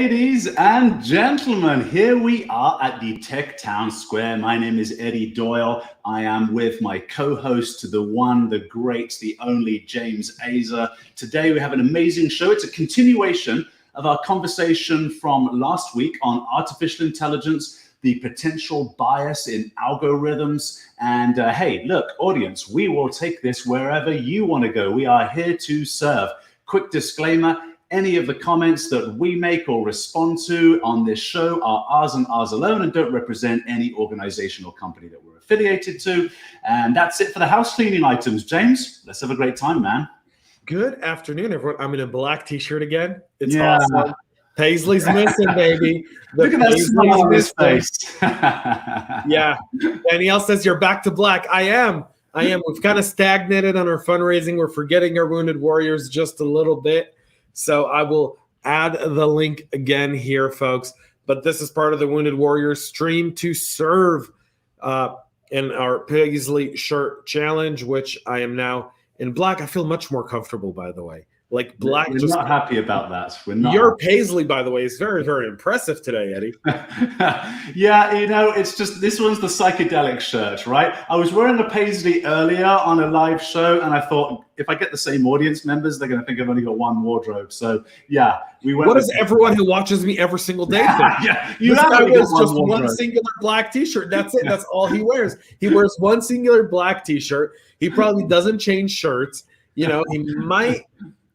Ladies and gentlemen, here we are at the Tech Town Square. My name is Eddie Doyle. I am with my co-host, the one, the great, the only James Azar. Today we have an amazing show. It's a continuation of our conversation from last week on artificial intelligence, the potential bias in algorithms. And hey, look, audience, we will take this wherever you want to go. We are here to serve. Quick disclaimer. Any of the comments that we make or respond to on this show are ours and ours alone and don't represent any organization or company that we're affiliated to. And that's it for the house cleaning items. James, let's have a great time, man. Good afternoon, everyone. I'm in a black t-shirt again. It's awesome. Paisley's missing, baby. Look at that smile on his face. Yeah. Danielle says you're back to black. I am. We've kind of stagnated on our fundraising. We're forgetting our wounded warriors just a little bit. So I will add the link again here, folks. But this is part of the Wounded Warriors Stream to Serve in our Paisley shirt challenge, which I am now in black. I feel much more comfortable, by the way. Like black. We're not happy about that. We're not. Your Paisley, by the way, is very, very impressive today, Eddie. Yeah, you know, it's just, this one's the psychedelic shirt, right? I was wearing a Paisley earlier on a live show, and I thought, if I get the same audience members, they're going to think I've only got one wardrobe. So, yeah. What does everyone who watches me every single day think? Yeah, this guy wears just one singular black t-shirt. That's it. That's all he wears. He wears one singular black t-shirt. He probably doesn't change shirts. You know, he might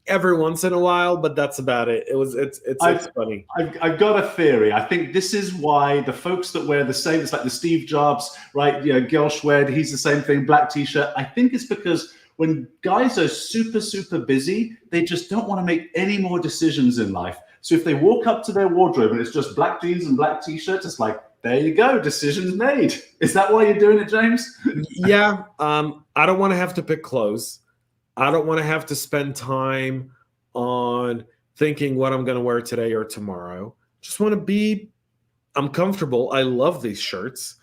every once in a while, but that's about it. It's funny. I've got a theory. I think this is why the folks that wear the same, it's like the Steve Jobs, right? You know, Gil Schwed, he's the same thing, black t-shirt. I think it's because when guys are super, super busy, they just don't want to make any more decisions in life. So if they walk up to their wardrobe and it's just black jeans and black t-shirts, it's like, there you go, decisions made. Is that why you're doing it, James? Yeah. I don't want to have to pick clothes. I don't want to have to spend time on thinking what I'm going to wear today or tomorrow. Just want to be, I'm comfortable. I love these shirts.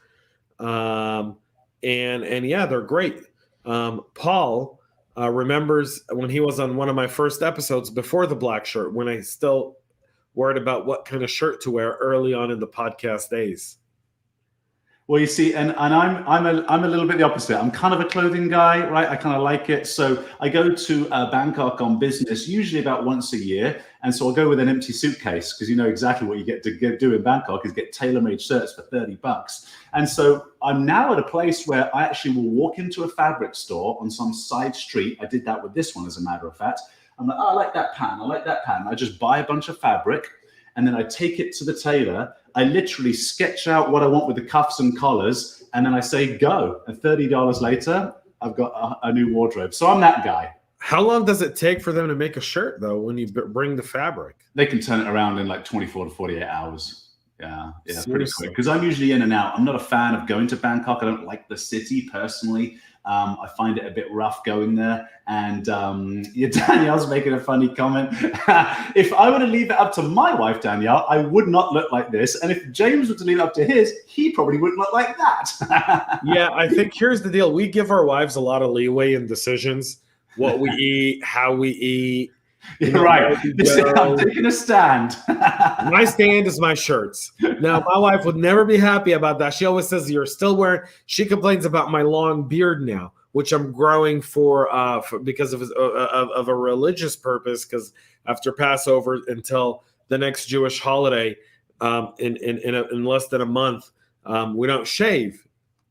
And yeah, they're great. Paul remembers when he was on one of my first episodes before the black shirt, when I still worried about what kind of shirt to wear early on in the podcast days. Well, you see, and I'm a little bit the opposite. I'm kind of a clothing guy, right? I kind of like it. So I go to Bangkok on business, usually about once a year. And so I'll go with an empty suitcase because you know exactly what you get to do in Bangkok is get tailor-made shirts for $30. And so I'm now at a place where I actually will walk into a fabric store on some side street. I did that with this one, as a matter of fact. I'm like, oh, I like that pattern. I like that pattern. I just buy a bunch of fabric and then I take it to the tailor. I literally sketch out what I want with the cuffs and collars, and then I say, go. And $30 later, I've got a new wardrobe. So I'm that guy. How long does it take for them to make a shirt, though, when you bring the fabric? They can turn it around in like 24 to 48 hours. Yeah, pretty quick. Because I'm usually in and out. I'm not a fan of going to Bangkok. I don't like the city personally. I find it a bit rough going there. And yeah, Danielle's making a funny comment. If I were to leave it up to my wife, Danielle, I would not look like this. And if James were to leave it up to his, he probably wouldn't look like that. Yeah, I think here's the deal. We give our wives a lot of leeway in decisions, what we eat, how we eat. You're right. I'm taking a stand. My stand is my shirts. Now, my wife would never be happy about that. She always says, you're still wearing, she complains about my long beard now, which I'm growing for because of a religious purpose, because after Passover until the next Jewish holiday in less than a month, we don't shave.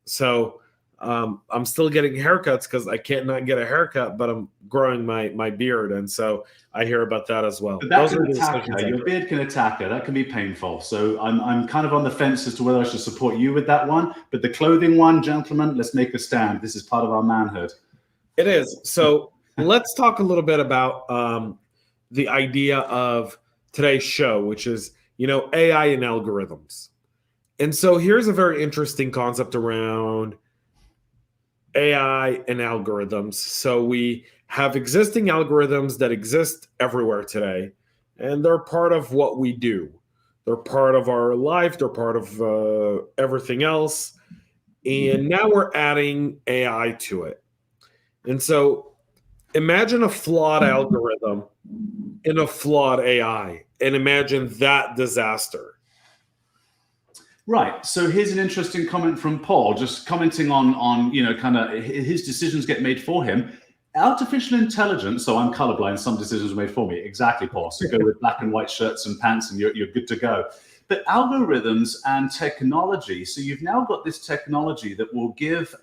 So I'm still getting haircuts because I can't not get a haircut, but I'm growing my beard. And so I hear about that as well. But that can attack her. Your beard can attack her. That can be painful. So I'm kind of on the fence as to whether I should support you with that one. But the clothing one, gentlemen, let's make a stand. This is part of our manhood. It is. So let's talk a little bit about the idea of today's show, which is, you know, AI and algorithms. And so here's a very interesting concept around AI and algorithms. So we have existing algorithms that exist everywhere today, and they're part of what we do. They're part of our life. They're part of everything else. And now we're adding AI to it. And so imagine a flawed algorithm in a flawed AI, and imagine that disaster. Right. So here's an interesting comment from Paul, just commenting on kind of his decisions get made for him. Artificial intelligence. So I'm colorblind. Some decisions are made for me. Exactly, Paul. So go with black and white shirts and pants, and you're good to go. But algorithms and technology. So you've now got this technology that will give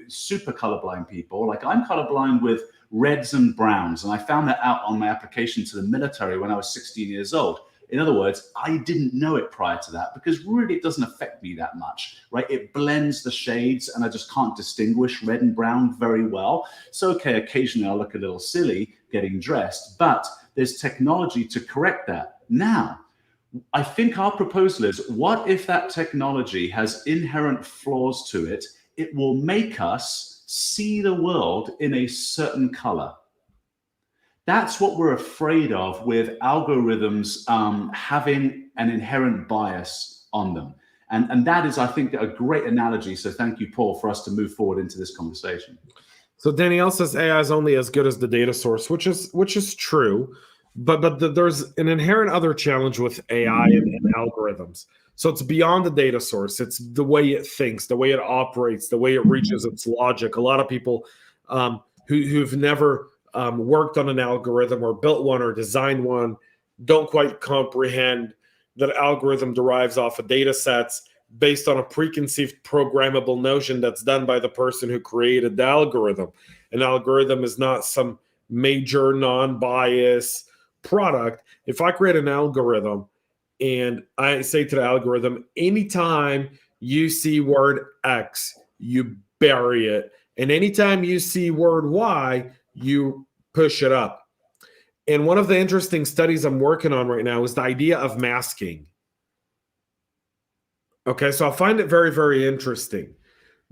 super colorblind people. Like I'm colorblind with reds and browns, and I found that out on my application to the military when I was 16 years old. In other words, I didn't know it prior to that because really it doesn't affect me that much, right? It blends the shades and I just can't distinguish red and brown very well. So, okay, occasionally I'll look a little silly getting dressed, but there's technology to correct that. Now, I think our proposal is, what if that technology has inherent flaws to it? It will make us see the world in a certain color. That's what we're afraid of with algorithms having an inherent bias on them. And that is, I think, a great analogy. So thank you, Paul, for us to move forward into this conversation. So Danielle says AI is only as good as the data source, which is true. But there's an inherent other challenge with AI and algorithms. So it's beyond the data source. It's the way it thinks, the way it operates, the way it reaches its logic. A lot of people who've never worked on an algorithm or built one or designed one don't quite comprehend that algorithm derives off of data sets based on a preconceived programmable notion that's done by the person who created the algorithm. An algorithm is not some major non-bias product. If I create an algorithm and I say to the algorithm, anytime you see word X, you bury it. And anytime you see word Y, you push it up. And one of the interesting studies I'm working on right now is the idea of masking. Okay, so I find it very, very interesting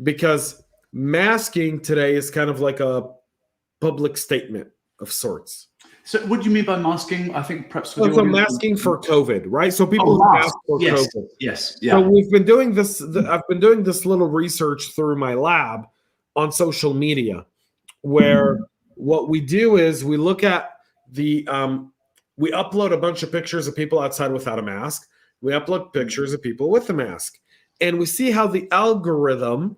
because masking today is kind of like a public statement of sorts. So what do you mean by masking? I think perhaps for so masking for COVID, right? So people mask for COVID. Yes. Yeah. So we've been doing this. I've been doing this little research through my lab on social media, where what we do is we look at the we upload a bunch of pictures of people outside without a mask. We upload pictures of people with a mask, and we see how the algorithm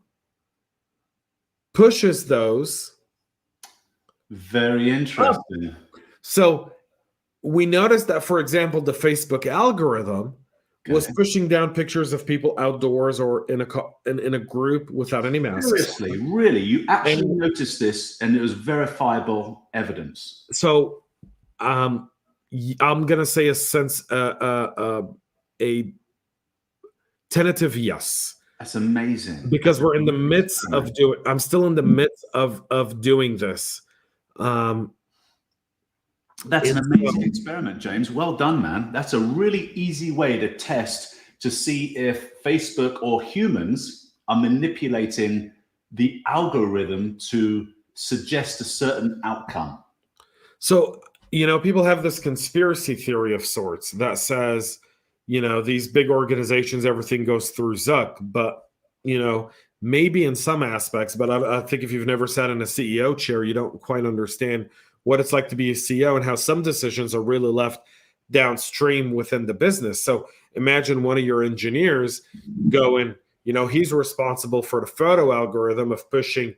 pushes those. Very interesting. So we noticed that, for example, the Facebook algorithm was pushing down pictures of people outdoors or in a group without any masks. Seriously, really? You actually noticed this, and it was verifiable evidence. So I'm going to say a tentative yes. That's amazing. Because we're in the midst of doing. I'm still in the midst of doing this. That's an amazing experiment, James. Well done, man. That's a really easy way to test to see if Facebook or humans are manipulating the algorithm to suggest a certain outcome. So, people have this conspiracy theory of sorts that says, these big organizations, everything goes through Zuck, but, maybe in some aspects, but I think if you've never sat in a CEO chair, you don't quite understand what it's like to be a CEO and how some decisions are really left downstream within the business. So imagine one of your engineers going, he's responsible for the photo algorithm of pushing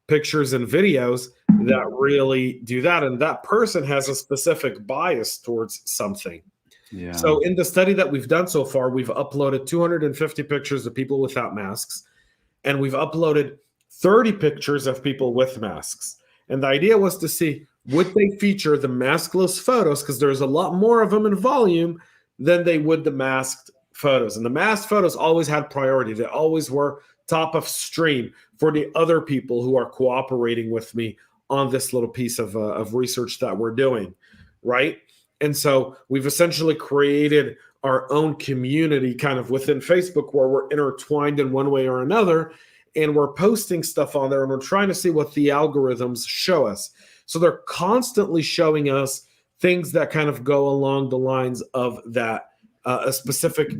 pictures and videos that really do that. And that person has a specific bias towards something. Yeah. So in the study that we've done so far, we've uploaded 250 pictures of people without masks, and we've uploaded 30 pictures of people with masks. And the idea was to see, would they feature the maskless photos, because there's a lot more of them in volume than they would the masked photos. And the masked photos always had priority. They always were top of stream for the other people who are cooperating with me on this little piece of research that we're doing, right? And so we've essentially created our own community kind of within Facebook where we're intertwined in one way or another, and we're posting stuff on there, and we're trying to see what the algorithms show us. So they're constantly showing us things that kind of go along the lines of that a specific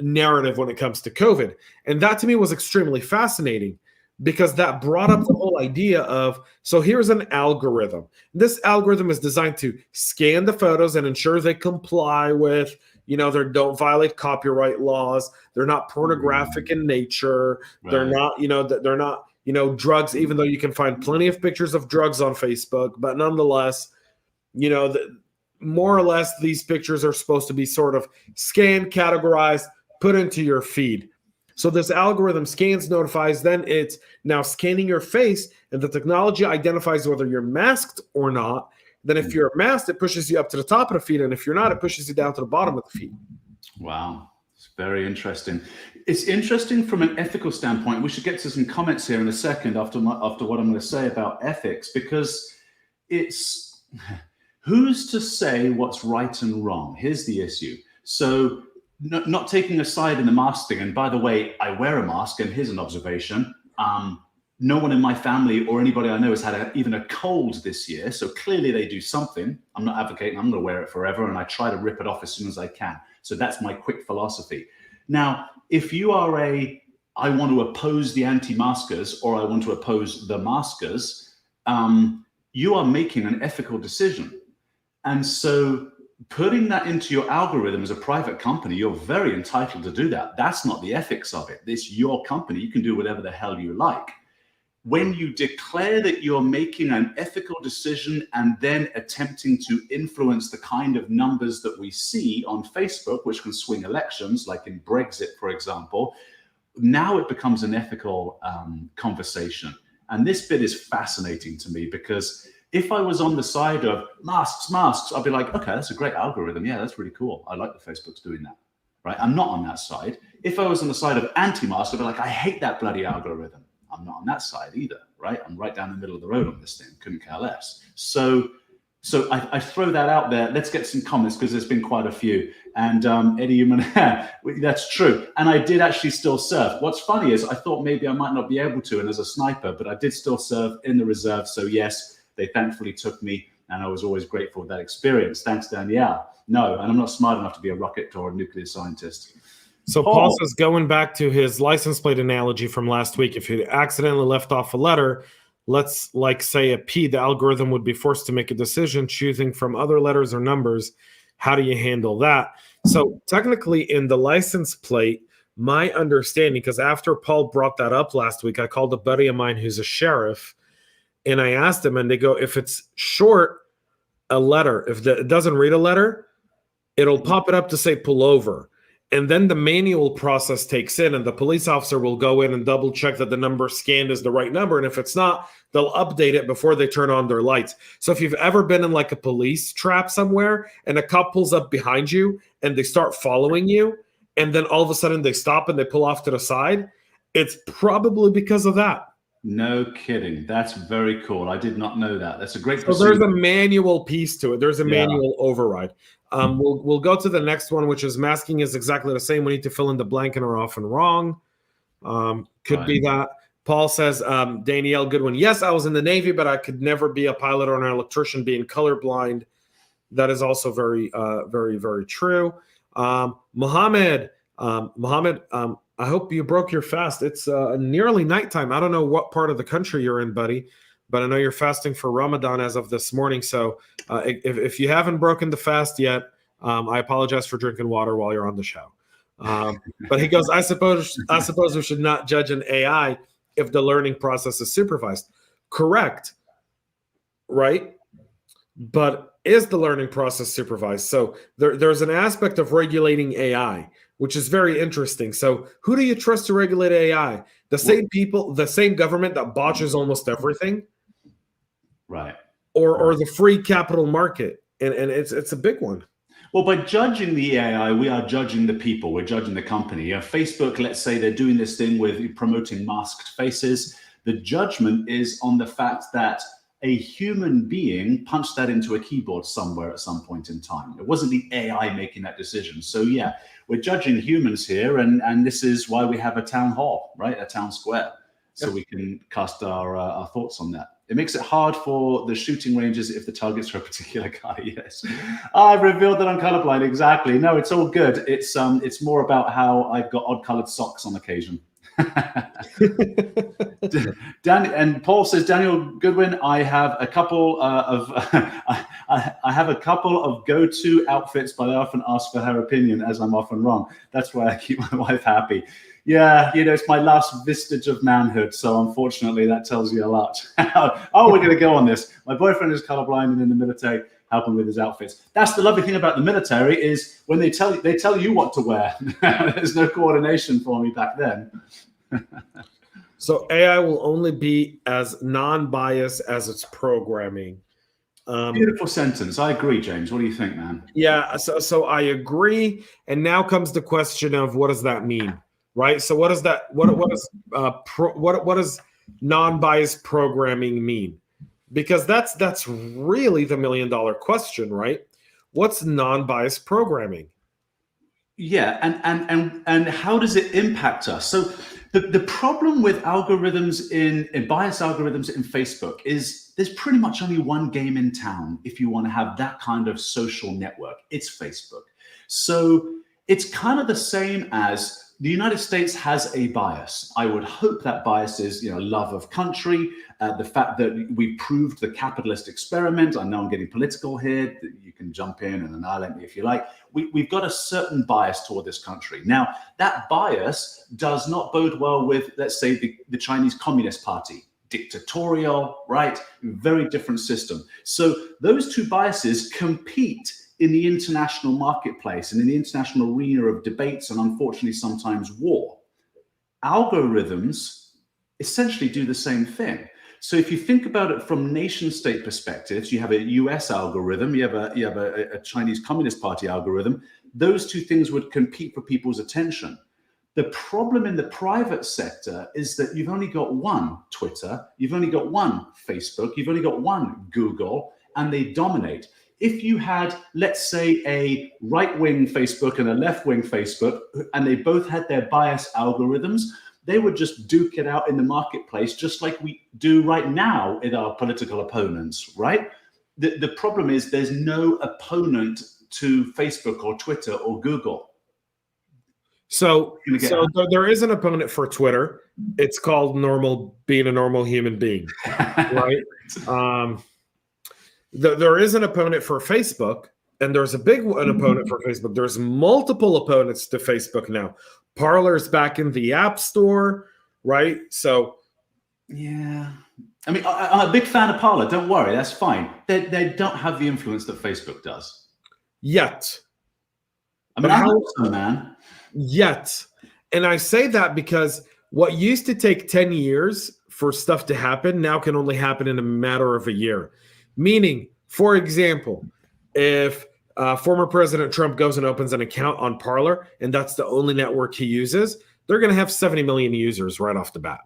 narrative when it comes to COVID. And that to me was extremely fascinating because that brought up the whole idea of, so here's an algorithm. This algorithm is designed to scan the photos and ensure they comply with, they don't violate copyright laws. They're not pornographic in nature. Right. They're not, they're not, drugs, even though you can find plenty of pictures of drugs on Facebook, but nonetheless, more or less these pictures are supposed to be sort of scanned, categorized, put into your feed. So this algorithm scans, notifies, then it's now scanning your face, and the technology identifies whether you're masked or not. Then if you're masked, it pushes you up to the top of the feed, and if you're not, it pushes you down to the bottom of the feed. Wow. It's very interesting. It's interesting from an ethical standpoint. We should get to some comments here in a second after what I'm going to say about ethics, because it's who's to say what's right and wrong? Here's the issue. So not taking a side in the mask thing. And by the way, I wear a mask, and here's an observation. No one in my family or anybody I know has had even a cold this year. So clearly they do something. I'm not advocating I'm going to wear it forever, and I try to rip it off as soon as I can. So that's my quick philosophy. Now, if you are I want to oppose the anti-maskers, or I want to oppose the maskers, you are making an ethical decision. And so putting that into your algorithm as a private company, you're very entitled to do that. That's not the ethics of it. It's your company. You can do whatever the hell you like. When you declare that you're making an ethical decision and then attempting to influence the kind of numbers that we see on Facebook, which can swing elections, like in Brexit, for example, now it becomes an ethical conversation. And this bit is fascinating to me, because if I was on the side of masks, I'd be like, okay, that's a great algorithm. Yeah, that's really cool. I like that Facebook's doing that, right? I'm not on that side. If I was on the side of anti-mask, I'd be like, I hate that bloody algorithm. I'm not on that side either, right? I'm right down the middle of the road on this thing. Couldn't care less. So I throw that out there. Let's get some comments, because there's been quite a few. And Eddie, that's true. And I did actually still serve. What's funny is I thought maybe I might not be able to, and as a sniper, but I did still serve in the reserve. So yes, they thankfully took me, and I was always grateful for that experience. Thanks, Danielle. No, and I'm not smart enough to be a rocket or a nuclear scientist. So Paul says, going back to his license plate analogy from last week, if you accidentally left off a letter, let's say a P, the algorithm would be forced to make a decision choosing from other letters or numbers. How do you handle that? So technically in the license plate, my understanding, because after Paul brought that up last week, I called a buddy of mine who's a sheriff, and I asked them, and they go, if it's short, a letter, if it doesn't read a letter, it'll pop it up to say pull over. And then the manual process takes in, and the police officer will go in and double check that the number scanned is the right number. And if it's not, they'll update it before they turn on their lights. So if you've ever been in like a police trap somewhere and a cop pulls up behind you and they start following you, and then all of a sudden they stop and they pull off to the side, it's probably because of that. No kidding. That's very cool. I did not know that. That's a great. So there's a manual piece to it. There's a manual override. We'll go to the next one, which is masking is exactly the same. We need to fill in the blank and are often wrong. Could be that. Paul says, Danielle, good one. Yes, I was in the Navy, but I could never be a pilot or an electrician being colorblind. That is also very, very, very true. Mohammed, I hope you broke your fast. It's nearly nighttime. I don't know what part of the country you're in, buddy, but I know you're fasting for Ramadan as of this morning. So if you haven't broken the fast yet, I apologize for drinking water while you're on the show. But he goes, I suppose we should not judge an AI if the learning process is supervised. Correct. Right. But is the learning process supervised? So there's an aspect of regulating AI, which is very interesting. So who do you trust to regulate AI? The same people, the same government that botches almost everything? Right. Or the free capital market? And it's a big one. Well, by judging the AI, we are judging the people. We're judging the company. Facebook, let's say they're doing this thing with promoting masked faces. The judgment is on the fact that a human being punched that into a keyboard somewhere at some point in time. It wasn't the AI making that decision. So yeah, we're judging humans here, and this is why we have a town hall, right? A town square, so we can cast our thoughts on that. It makes it hard for the shooting ranges if the targets are a particular guy. Yes, I've revealed that I'm colorblind. Exactly. No, it's all good. It's more about how I've got odd colored socks on occasion. Dan, and Paul says, Daniel Goodwin, I have a couple of I have a couple of go-to outfits, but I often ask for her opinion, as I'm often wrong. That's why I keep my wife happy. Yeah, it's my last vestige of manhood, so unfortunately that tells you a lot. Oh, we're going to go on this. My boyfriend is colorblind and in the military, helping with his outfits. That's the lovely thing about the military, is when they tell you what to wear. There's no coordination for me back then. So AI will only be as non-biased as its programming. Beautiful sentence. I agree, James. What do you think, man? Yeah, so I agree. And now comes the question of, what does that mean, right? So what does that what does non-biased programming mean? Because that's really the $1 million question, right? What's non-biased programming? Yeah, and how does it impact us? So the problem with algorithms in bias algorithms in Facebook is there's pretty much only one game in town if you want to have that kind of social network. It's Facebook. So it's kind of the same as the United States has a bias. I would hope that bias is, love of country, the fact that we proved the capitalist experiment. I know I'm getting political here. You can jump in and annihilate me if you like. We've got a certain bias toward this country. Now, that bias does not bode well with, let's say, the Chinese Communist Party. Dictatorial, right? Very different system. So those two biases compete in the international marketplace and in the international arena of debates and unfortunately sometimes war. Algorithms essentially do the same thing. So if you think about it from nation state perspectives, you have a US algorithm, you have a Chinese Communist Party algorithm. Those two things would compete for people's attention. The problem in the private sector is that you've only got one Twitter, you've only got one Facebook, you've only got one Google, and they dominate. If you had, let's say, a right-wing Facebook and a left-wing Facebook, and they both had their bias algorithms, they would just duke it out in the marketplace, just like we do right now in our political opponents, right? The problem is there's no opponent to Facebook or Twitter or Google. So there is an opponent for Twitter. It's called being a normal human being, right? There is an opponent for Facebook, and there's an opponent for Facebook. There's multiple opponents to Facebook now. Parler's back in the App Store, right? So, yeah. I mean, I'm a big fan of Parler. Don't worry, that's fine. They don't have the influence that Facebook does. Yet. I mean, I hope so, man. Yet. And I say that because what used to take 10 years for stuff to happen now can only happen in a matter of a year. Meaning, for example, if former President Trump goes and opens an account on Parler, and that's the only network he uses, they're going to have 70 million users right off the bat.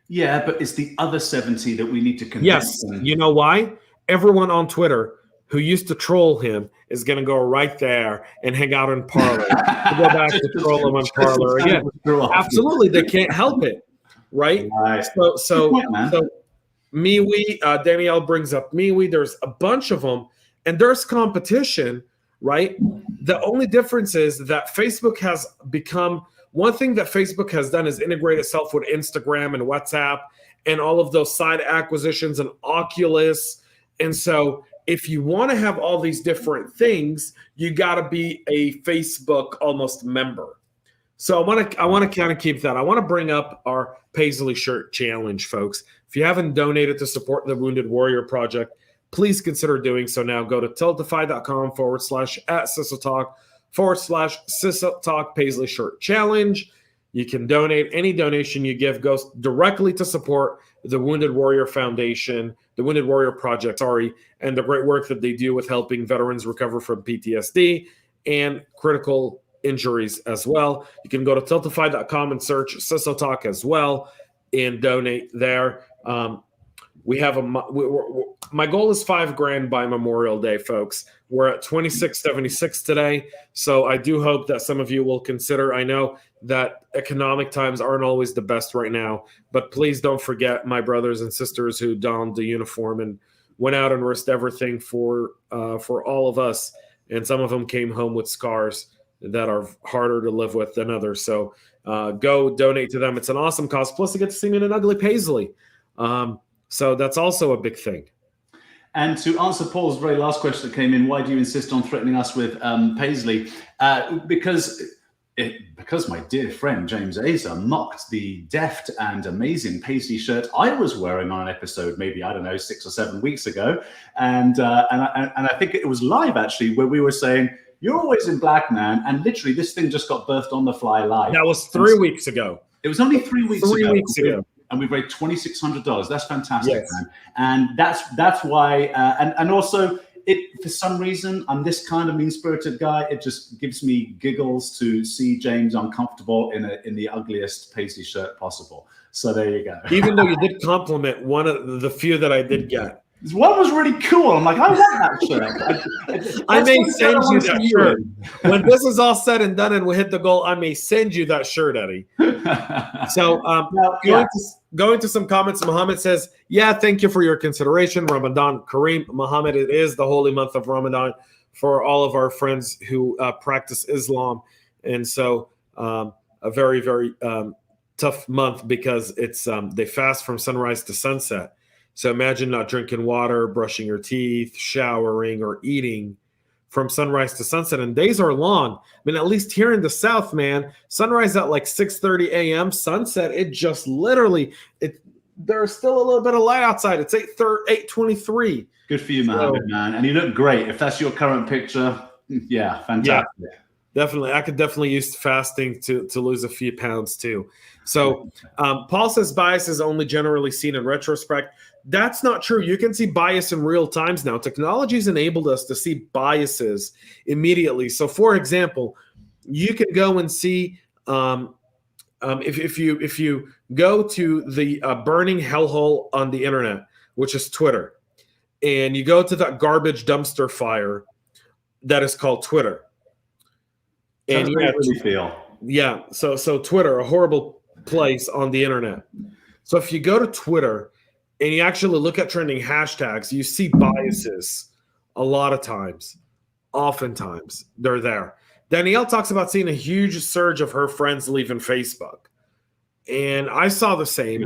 Yeah, but it's the other 70 that we need to convince. Yes, you know why? Everyone on Twitter who used to troll him is going to go right there and hang out in Parler. To go back to troll him on Parler again. Absolutely, they can't help it, right? So MeWe, Danielle brings up MeWe. There's a bunch of them, and there's competition, right? The only difference is that Facebook has become, one thing that Facebook has done is integrate itself with Instagram and WhatsApp and all of those side acquisitions and Oculus. And so if you want to have all these different things, you got to be a Facebook almost member. So I want to kind of keep that. I want to bring up our Paisley shirt challenge, folks. If you haven't donated to support the Wounded Warrior Project, please consider doing so now. Go to tiltify.com/@CISO Talk Paisley shirt challenge. You can donate. Any donation you give goes directly to support the Wounded Warrior Foundation, the Wounded Warrior Project, and the great work that they do with helping veterans recover from PTSD and critical injuries as well. You can go to tiltify.com and search CISO Talk as well and donate there. We have my goal is $5,000 by Memorial Day, folks. We're at 2676 today. So I do hope that some of you will consider. I know that economic times aren't always the best right now, but please don't forget my brothers and sisters who donned the uniform and went out and risked everything for all of us. And some of them came home with scars. that are harder to live with than others. So go donate to them. It's an awesome cause. Plus, you get to see me in an ugly paisley. So that's also a big thing. And to answer Paul's very last question that came in, why do you insist on threatening us with paisley? Because my dear friend James Azar mocked the deft and amazing paisley shirt I was wearing on an episode, maybe, I don't know, 6 or 7 weeks ago. And I think it was live, actually, where we were saying, you're always in black, man. And literally, this thing just got birthed on the fly live. That was 3 weeks ago. It was only 3 weeks ago. 3 weeks ago. And we've raised $2,600. That's fantastic, yes. Man. And that's why. And also, for some reason, I'm this kind of mean-spirited guy. It just gives me giggles to see James uncomfortable in the ugliest paisley shirt possible. So there you go. Even though you did compliment one of the few that I did get. One was really cool. I'm like, I want that shirt. I may send you that shirt. When this is all said and done and we hit the goal, I may send you that shirt, Eddie. So going to some comments, Muhammad says, yeah, thank you for your consideration. Ramadan Kareem. Muhammad, it is the holy month of Ramadan for all of our friends who practice Islam. And so a very, very tough month because it's they fast from sunrise to sunset. So imagine not drinking water, brushing your teeth, showering, or eating from sunrise to sunset. And days are long. I mean, at least here in the South, man, sunrise at like 6:30 a.m., sunset, it just literally, there's still a little bit of light outside. It's 8:23. Good for you, Mohammed, man. And you look great. If that's your current picture, yeah, fantastic. Yeah, definitely. I could definitely use fasting to lose a few pounds too. So Paul says bias is only generally seen in retrospect. That's not true. You can see bias in real times now. Technology's enabled us to see biases immediately. So, for example, you can go and see if you go to the burning hellhole on the internet, which is Twitter, and you go to that garbage dumpster fire that is called Twitter. And you really feel. Yeah. So Twitter, a horrible place on the internet. So if you go to Twitter and you actually look at trending hashtags, you see biases a lot of times. Oftentimes, they're there. Danielle talks about seeing a huge surge of her friends leaving Facebook. And I saw the same.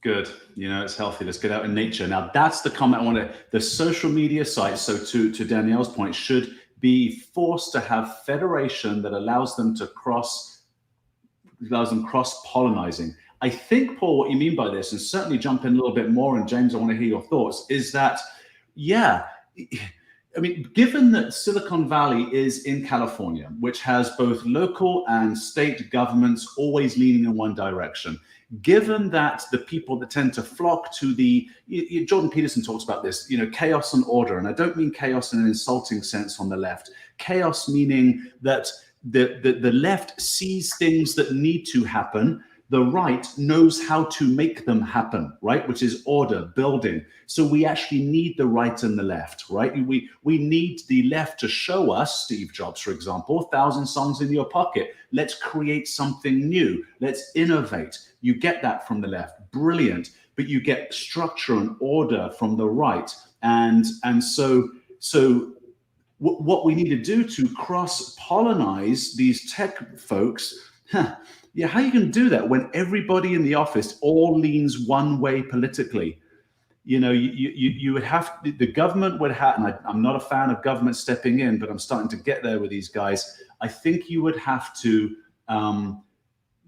Good. You know, it's healthy. Let's get out in nature. Now, that's the comment I want to, the social media sites, so to Danielle's point, should be forced to have federation that allows them cross-pollinizing. I think, Paul, what you mean by this, and certainly jump in a little bit more, and James, I want to hear your thoughts, is that, yeah, I mean, given that Silicon Valley is in California, which has both local and state governments always leaning in one direction, given that the people that tend to flock to Jordan Peterson talks about this, chaos and order, and I don't mean chaos in an insulting sense on the left, chaos meaning that the left sees things that need to happen, the right knows how to make them happen, right? Which is order, building. So we actually need the right and the left, right? We need the left to show us, Steve Jobs, for example, 1,000 songs in your pocket. Let's create something new. Let's innovate. You get that from the left, brilliant. But you get structure and order from the right. And so what we need to do to cross-pollinize these tech folks, yeah, how are you going to do that when everybody in the office all leans one way politically? You would have, the government would have, and I'm not a fan of government stepping in, but I'm starting to get there with these guys. I think you would have to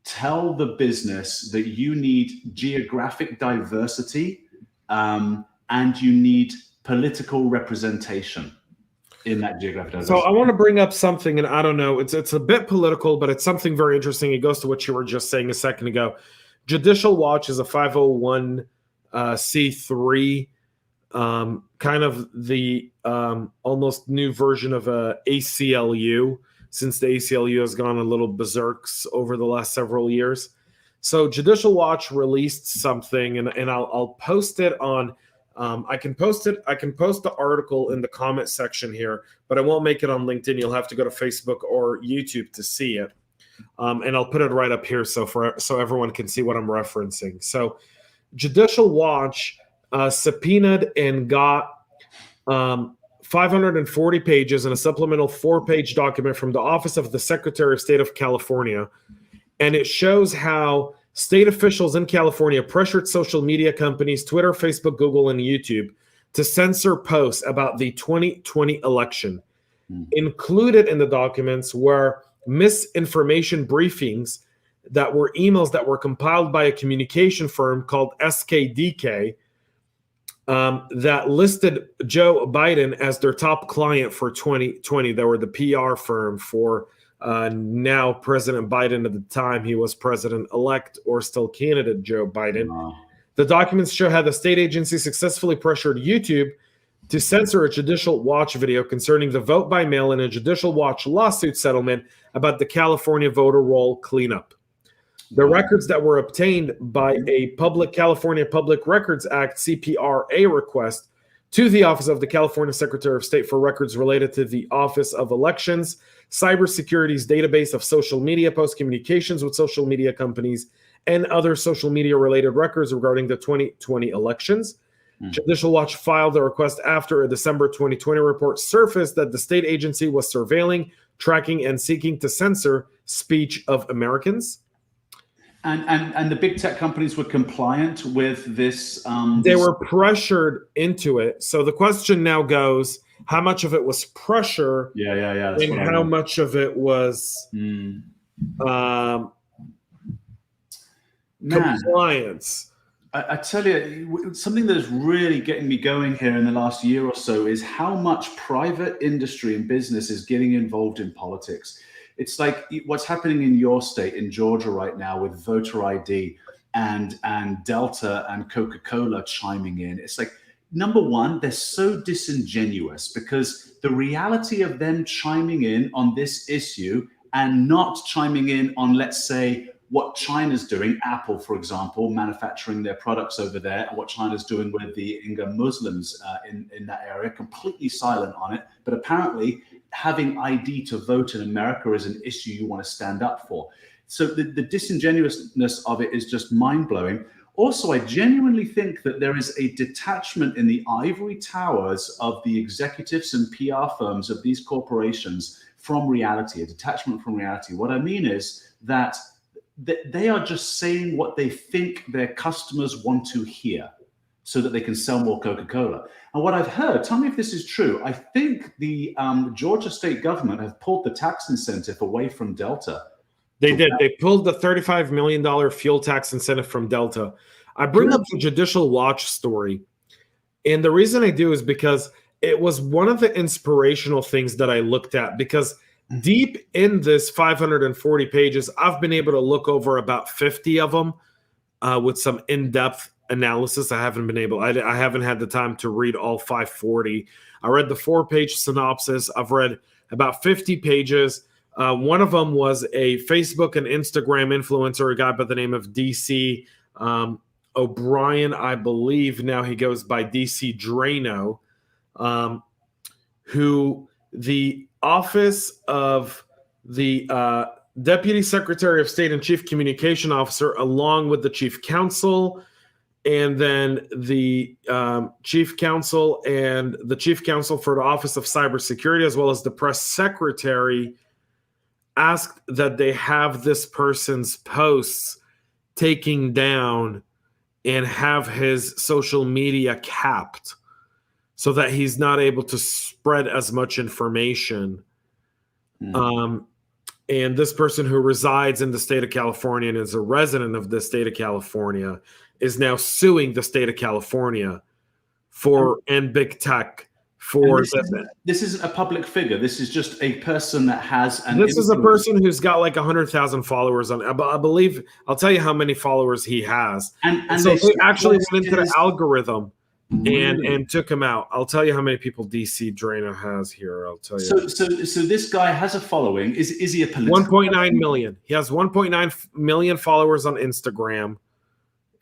tell the business that you need geographic diversity and you need political representation in that geographic diversity. So I want to bring up something, and I don't know, it's a bit political, but it's something very interesting. It goes to what you were just saying a second ago. Judicial Watch is a 501c3, kind of the almost new version of a ACLU, since the ACLU has gone a little berserks over the last several years. So Judicial Watch released something, and I'll post it on. I can post the article in the comment section here, but I won't make it on LinkedIn. You'll have to go to Facebook or YouTube to see it. And I'll put it right up here so everyone can see what I'm referencing. So Judicial Watch subpoenaed and got 540 pages and a supplemental 4-page document from the Office of the Secretary of State of California. And it shows how state officials in California pressured social media companies, Twitter, Facebook, Google, and YouTube, to censor posts about the 2020 election. Included in the documents were misinformation briefings that were emails that were compiled by a communication firm called SKDK that listed Joe Biden as their top client for 2020. They were the PR firm for now President Biden. At the time he was president-elect or still candidate Joe Biden. Wow. The documents show how the state agency successfully pressured YouTube to censor a Judicial Watch video concerning the vote by mail in a Judicial Watch lawsuit settlement about the California voter roll cleanup. The records that were obtained by a California Public Records Act CPRA request to the Office of the California Secretary of State for records related to the Office of Elections, Cybersecurity's database of social media post communications with social media companies, and other social media related records regarding the 2020 elections. Judicial Watch filed the request after a December 2020 report surfaced that the state agency was surveilling, tracking, and seeking to censor speech of Americans. And the big tech companies were compliant with this? They were pressured into it. So the question now goes, how much of it was pressure? Yeah. And how much of it was compliance? I tell you, something that is really getting me going here in the last year or so is how much private industry and business is getting involved in politics. It's like what's happening in your state, in Georgia right now, with voter ID and Delta and Coca-Cola chiming in. It's like, number one, they're so disingenuous because the reality of them chiming in on this issue and not chiming in on, let's say, what China's doing, Apple, for example, manufacturing their products over there, and what China's doing with the Uyghur Muslims in that area, completely silent on it. But apparently having ID to vote in America is an issue you want to stand up for. So the disingenuousness of it is just mind-blowing. Also, I genuinely think that there is a detachment in the ivory towers of the executives and PR firms of these corporations from reality, a detachment from reality. What I mean is that they are just saying what they think their customers want to hear so that they can sell more Coca-Cola. And what I've heard, tell me if this is true, I think the Georgia state government have pulled the tax incentive away from Delta. They did. They pulled the $35 million fuel tax incentive from Delta. I bring up the Judicial Watch story. And the reason I do is because it was one of the inspirational things that I looked at, because deep in this 540 pages, I've been able to look over about 50 of them with some in-depth analysis. I haven't had the time to read all 540. I read the 4-page synopsis. I've read about 50 pages. One of them was a Facebook and Instagram influencer, a guy by the name of DC O'Brien, I believe. Now he goes by DC Drano, who the Office of the Deputy Secretary of State and Chief Communication Officer, along with the Chief Counsel, and then the Chief Counsel and the Chief Counsel for the Office of Cybersecurity, as well as the Press Secretary, asked that they have this person's posts taken down and have his social media capped, so that he's not able to spread as much information. And this person, who resides in the state of California and is a resident of the state of California, is now suing the state of California and big tech for this isn't a public figure. This is just a person that has this is a person who's got like 100,000 followers on. I believe I'll tell you how many followers he has. And so they actually went into the algorithm and took him out. I'll tell you how many people DC Drano has here. I'll tell you. So this guy has a following. Is he a political? 1.9 million. He has 1.9 million followers on Instagram.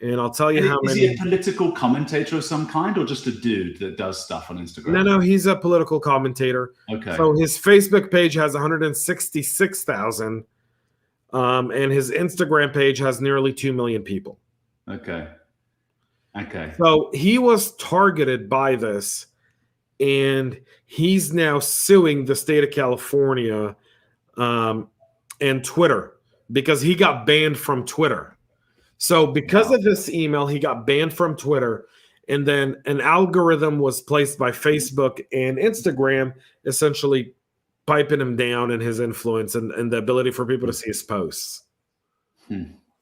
And I'll tell you how many. Is he a political commentator of some kind, or just a dude that does stuff on Instagram? No, he's a political commentator. Okay. So his Facebook page has 166,000, and his Instagram page has nearly 2 million people. Okay. So he was targeted by this, and he's now suing the state of California and Twitter because he got banned from Twitter. So because of this email, he got banned from Twitter, and then an algorithm was placed by Facebook and Instagram, essentially piping him down in his influence and the ability for people to see his posts.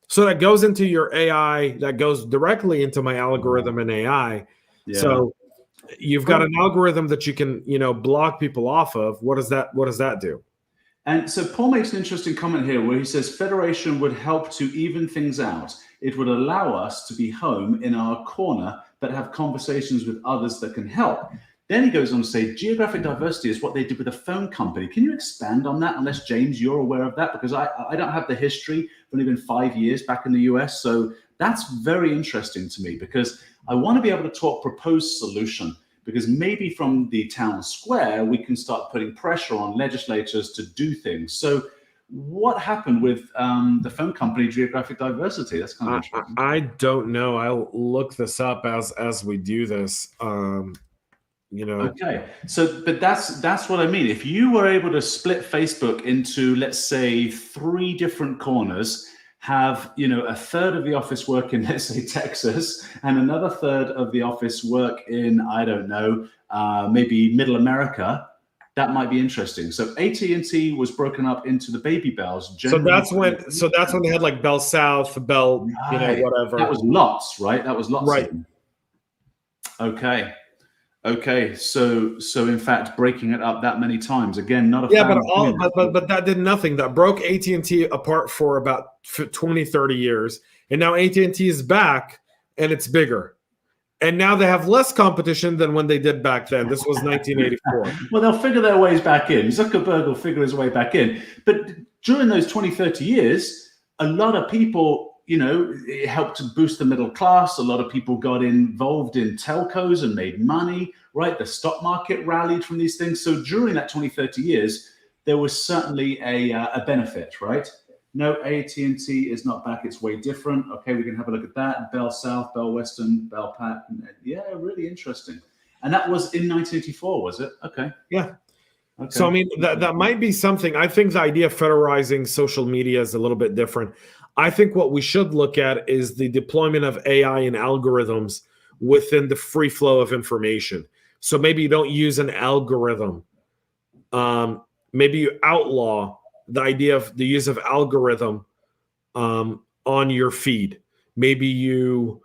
So that goes into your AI, that goes directly into my algorithm and AI. Yeah. So you've got an algorithm that you can, block people off of. What does that do? And so Paul makes an interesting comment here where he says federation would help to even things out. It would allow us to be home in our corner, but have conversations with others that can help. Then he goes on to say geographic diversity is what they did with a phone company. Can you expand on that? Unless, James, you're aware of that, because I don't have the history. I've only been 5 years back in the US. So that's very interesting to me, because I want to be able to talk proposed solution, because maybe from the town square, we can start putting pressure on legislators to do things. So what happened with the phone company geographic diversity? That's kind of interesting. I don't know. I'll look this up as we do this. Okay, so but that's what I mean. If you were able to split Facebook into, let's say, 3 different corners, have a third of the office work in, let's say, Texas, and another third of the office work in, I don't know, maybe Middle America, that might be interesting. So AT&T was broken up into the baby bells. So that's when they had like Bell South, Bell, whatever. That was lots, right? That was lots. Right. Okay, so in fact, breaking it up that many times, again, not a but that did nothing. That broke AT&T apart for about 20, 30 years, and now AT&T is back, and it's bigger, and now they have less competition than when they did back then. This was 1984. Well, they'll figure their ways back in. Zuckerberg will figure his way back in. But during those 20, 30 years, a lot of people, it helped to boost the middle class. A lot of people got involved in telcos and made money, right? The stock market rallied from these things. So during that 20, 30 years, there was certainly a benefit, right? No, AT&T is not back. It's way different. Okay, we can have a look at that. Bell South, Bell Western, Bell Pat. Yeah, really interesting. And that was in 1984, was it? Okay. Yeah. Okay. So, I mean, that might be something. I think the idea of federalizing social media is a little bit different. I think what we should look at is the deployment of AI and algorithms within the free flow of information. So maybe you don't use an algorithm. Maybe you outlaw the idea of the use of algorithm on your feed. Maybe you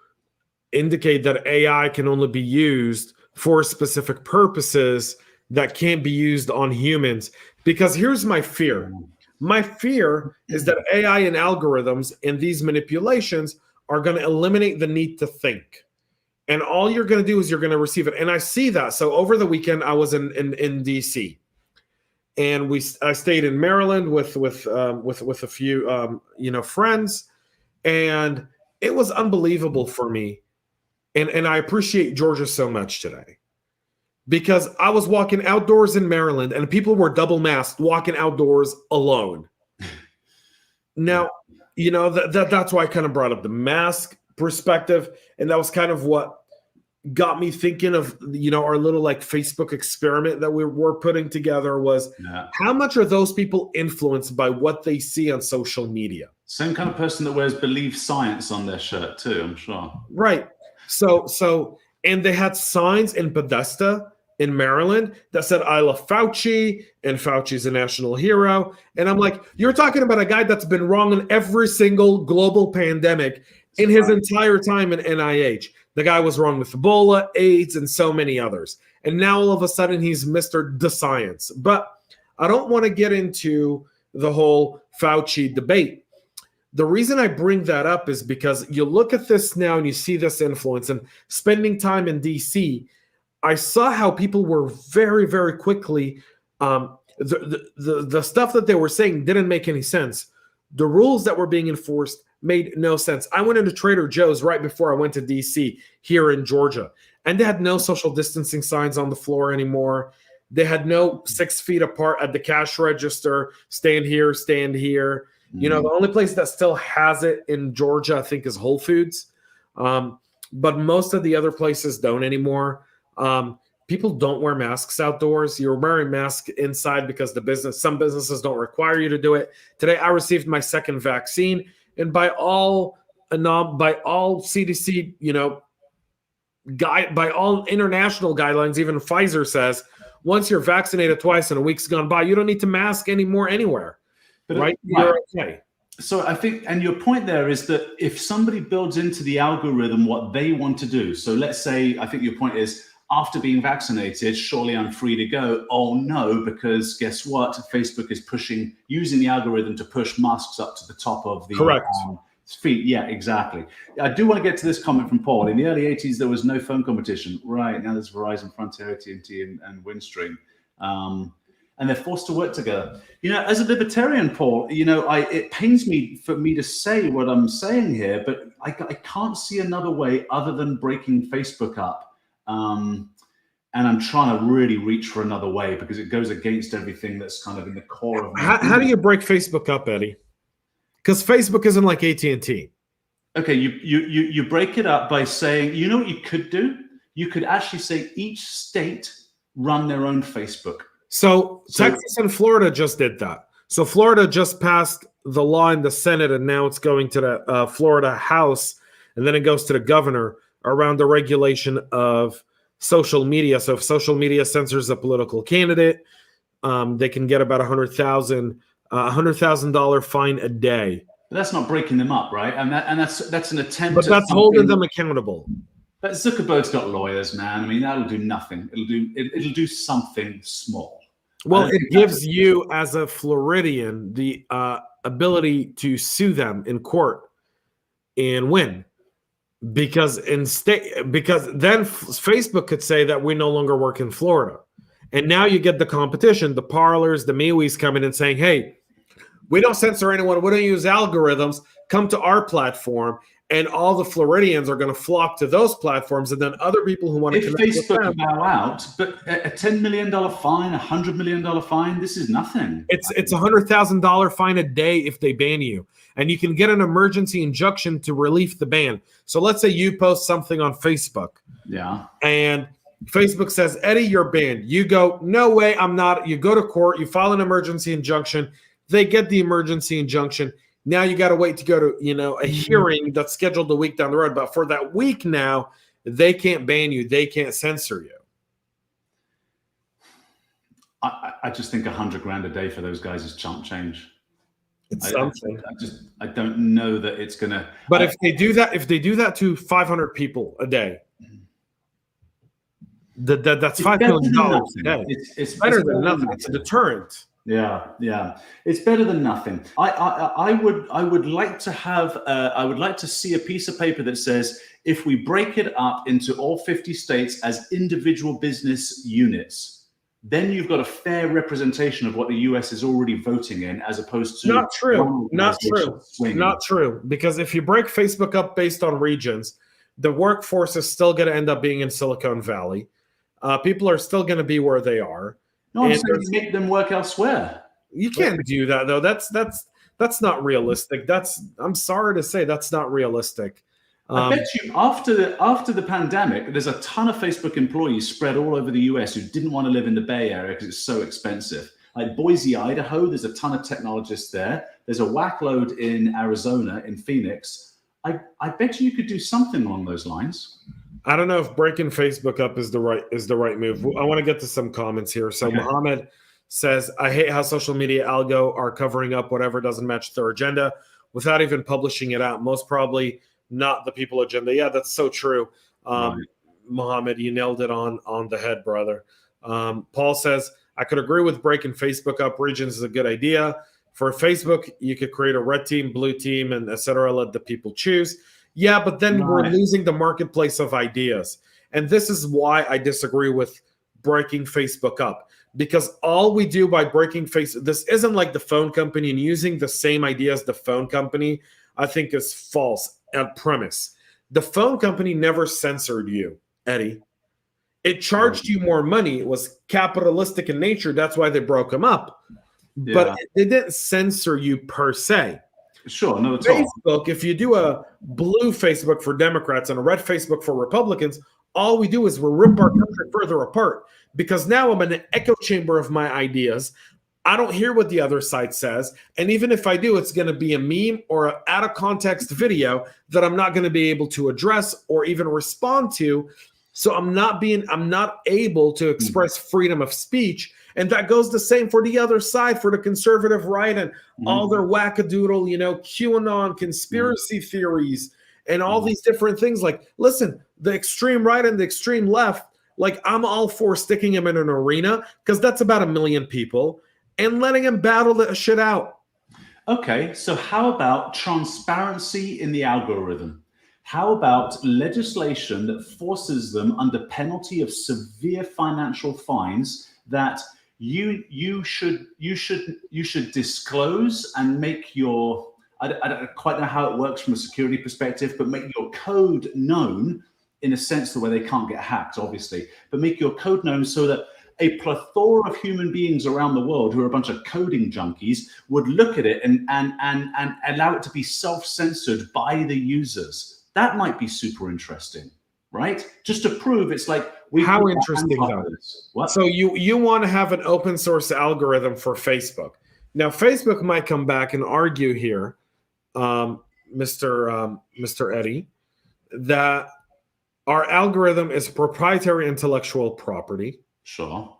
indicate that AI can only be used for specific purposes that can't be used on humans. Because here's my fear. My fear is that AI and algorithms and these manipulations are going to eliminate the need to think. And all you're going to do is you're going to receive it. And I see that. So over the weekend, I was in DC. And I stayed in Maryland with a few friends. And it was unbelievable for me. And I appreciate Georgia so much today. Because I was walking outdoors in Maryland and people were double masked walking outdoors alone. Now, that's why I kind of brought up the mask perspective. And that was kind of what got me thinking of, our little like Facebook experiment that we were putting together was how much are those people influenced by what they see on social media? Same kind of person that wears Believe Science on their shirt too, I'm sure. Right. So, and they had signs in Bethesda in Maryland that said, I love Fauci, and Fauci's a national hero. And I'm like, you're talking about a guy that's been wrong in every single global pandemic in his entire time in NIH. The guy was wrong with Ebola, AIDS, and so many others. And now all of a sudden he's Mr. The Science. But I don't want to get into the whole Fauci debate. The reason I bring that up is because you look at this now and you see this influence, and spending time in DC, I saw how people were very, very quickly, the stuff that they were saying didn't make any sense. The rules that were being enforced made no sense. I went into Trader Joe's right before I went to DC here in Georgia, and they had no social distancing signs on the floor anymore. They had no 6 feet apart at the cash register, stand here, stand here. The only place that still has it in Georgia, I think, is Whole Foods. But most of the other places don't anymore. people don't wear masks outdoors. You're wearing masks inside because some businesses don't require you to do it. Today, I received my second vaccine, and by all CDC, by all international guidelines, even Pfizer says, once you're vaccinated twice and a week's gone by, you don't need to mask anymore anywhere, right? You're okay. So I think, and your point there is that if somebody builds into the algorithm what they want to do, so let's say, I think your point is, after being vaccinated, surely I'm free to go. Oh no, because guess what? Facebook is using the algorithm to push masks up to the top of the feet. Yeah, exactly. I do want to get to this comment from Paul. In the early 80s, there was no phone competition. Right, now there's Verizon, Frontier, AT&T, and Windstream. And they're forced to work together. As a libertarian, Paul, it pains me to say what I'm saying here, but I can't see another way other than breaking Facebook up. And I'm trying to really reach for another way because it goes against everything that's kind of in the core of. How do you break Facebook up, Eddie? Because Facebook isn't like AT&T. Okay, you break it up by saying, you know what you could do? You could actually say each state run their own Facebook. So Texas and Florida just did that. So Florida just passed the law in the Senate, and now it's going to the Florida House, and then it goes to the governor around the regulation of social media. So if social media censors a political candidate, they can get about $100,000 fine a day. But that's not breaking them up, right? And that's an attempt. But that's holding them accountable. But Zuckerberg's got lawyers, man. I mean, that'll do nothing. It'll do something small. Well, it gives you, as a Floridian, the ability to sue them in court and win. Because then Facebook could say that we no longer work in Florida. And now you get the competition, the Parlers, the MeWe's coming and saying, hey, we don't censor anyone. We don't use algorithms. Come to our platform. And all the Floridians are going to flock to those platforms. And then other people who want to connect with them. If Facebook bow out, but a $10 million fine, $100 million fine, this is nothing. It's a $100,000 fine a day if they ban you. And you can get an emergency injunction to relieve the ban. So let's say you post something on Facebook. Yeah. And Facebook says, Eddie, you're banned. You go, no way, I'm not. You go to court. You file an emergency injunction. They get the emergency injunction. Now you got to wait to go to, a hearing that's scheduled a week down the road. But for that week now, they can't ban you. They can't censor you. I just think $100,000 a day for those guys is chump change. It's something. I don't know that it's gonna. But if they do that to 500 people a day, that's $5 million a day. It's better than nothing. It's a deterrent. Yeah, it's better than nothing. I would like to have. I would like to see a piece of paper that says if we break it up into all 50 states as individual business units, then you've got a fair representation of what the US is already voting in, as opposed to not true. Because if you break Facebook up based on regions, the workforce is still going to end up being in Silicon Valley. People are still going to be where they are. No, I'm saying you make them work elsewhere. You can't do that though. That's not realistic. I'm sorry to say that's not realistic. I bet you after the pandemic, there's a ton of Facebook employees spread all over the US who didn't want to live in the Bay Area because it's so expensive. Like Boise, Idaho, there's a ton of technologists there. There's a whack load in Arizona, in Phoenix. I bet you could do something along those lines. I don't know if breaking Facebook up is the right move. I want to get to some comments here. So okay. Mohammed says, I hate how social media algo are covering up whatever doesn't match their agenda without even publishing it out. Most probably not the people agenda. Yeah, that's so true. Right. Mohammed, you nailed it on the head, brother. Paul says, I could agree with breaking Facebook up. Regions is a good idea. For Facebook, you could create a red team, blue team, and et cetera. Let the people choose. Yeah, but then we're losing the marketplace of ideas. And this is why I disagree with breaking Facebook up. Because all we do by breaking Facebook, this isn't like the phone company and using the same idea as the phone company, I think is false at premise. The phone company never censored you, Eddie. It charged you more money. It was capitalistic in nature. That's why they broke them up. Yeah. But they didn't censor you per se. Sure, no, it's Facebook, if you do a blue Facebook for Democrats and a red Facebook for Republicans, all we do is we rip our country further apart, because now I'm in an echo chamber of my ideas. I don't hear what the other side says. And even if I do, it's going to be a meme or an out of context video that I'm not going to be able to address or even respond to. So I'm not able to express freedom of speech. And that goes the same for the other side, for the conservative right and all their wackadoodle, QAnon conspiracy theories and all these different things. Like, listen, the extreme right and the extreme left, like, I'm all for sticking them in an arena, because that's about 1 million people, and letting them battle that shit out. Okay, so how about transparency in the algorithm? How about legislation that forces them, under penalty of severe financial fines, that you should disclose and make your, I don't quite know how it works from a security perspective, but make your code known, in a sense the way they can't get hacked, obviously, but make your code known so that a plethora of human beings around the world who are a bunch of coding junkies would look at it and allow it to be self-censored by the users. That might be super interesting, right? Just to prove it's like, how interesting though. What? So you want to have an open source algorithm for Facebook. Now Facebook might come back and argue here, Mr. Eddie, that our algorithm is proprietary intellectual property. Sure,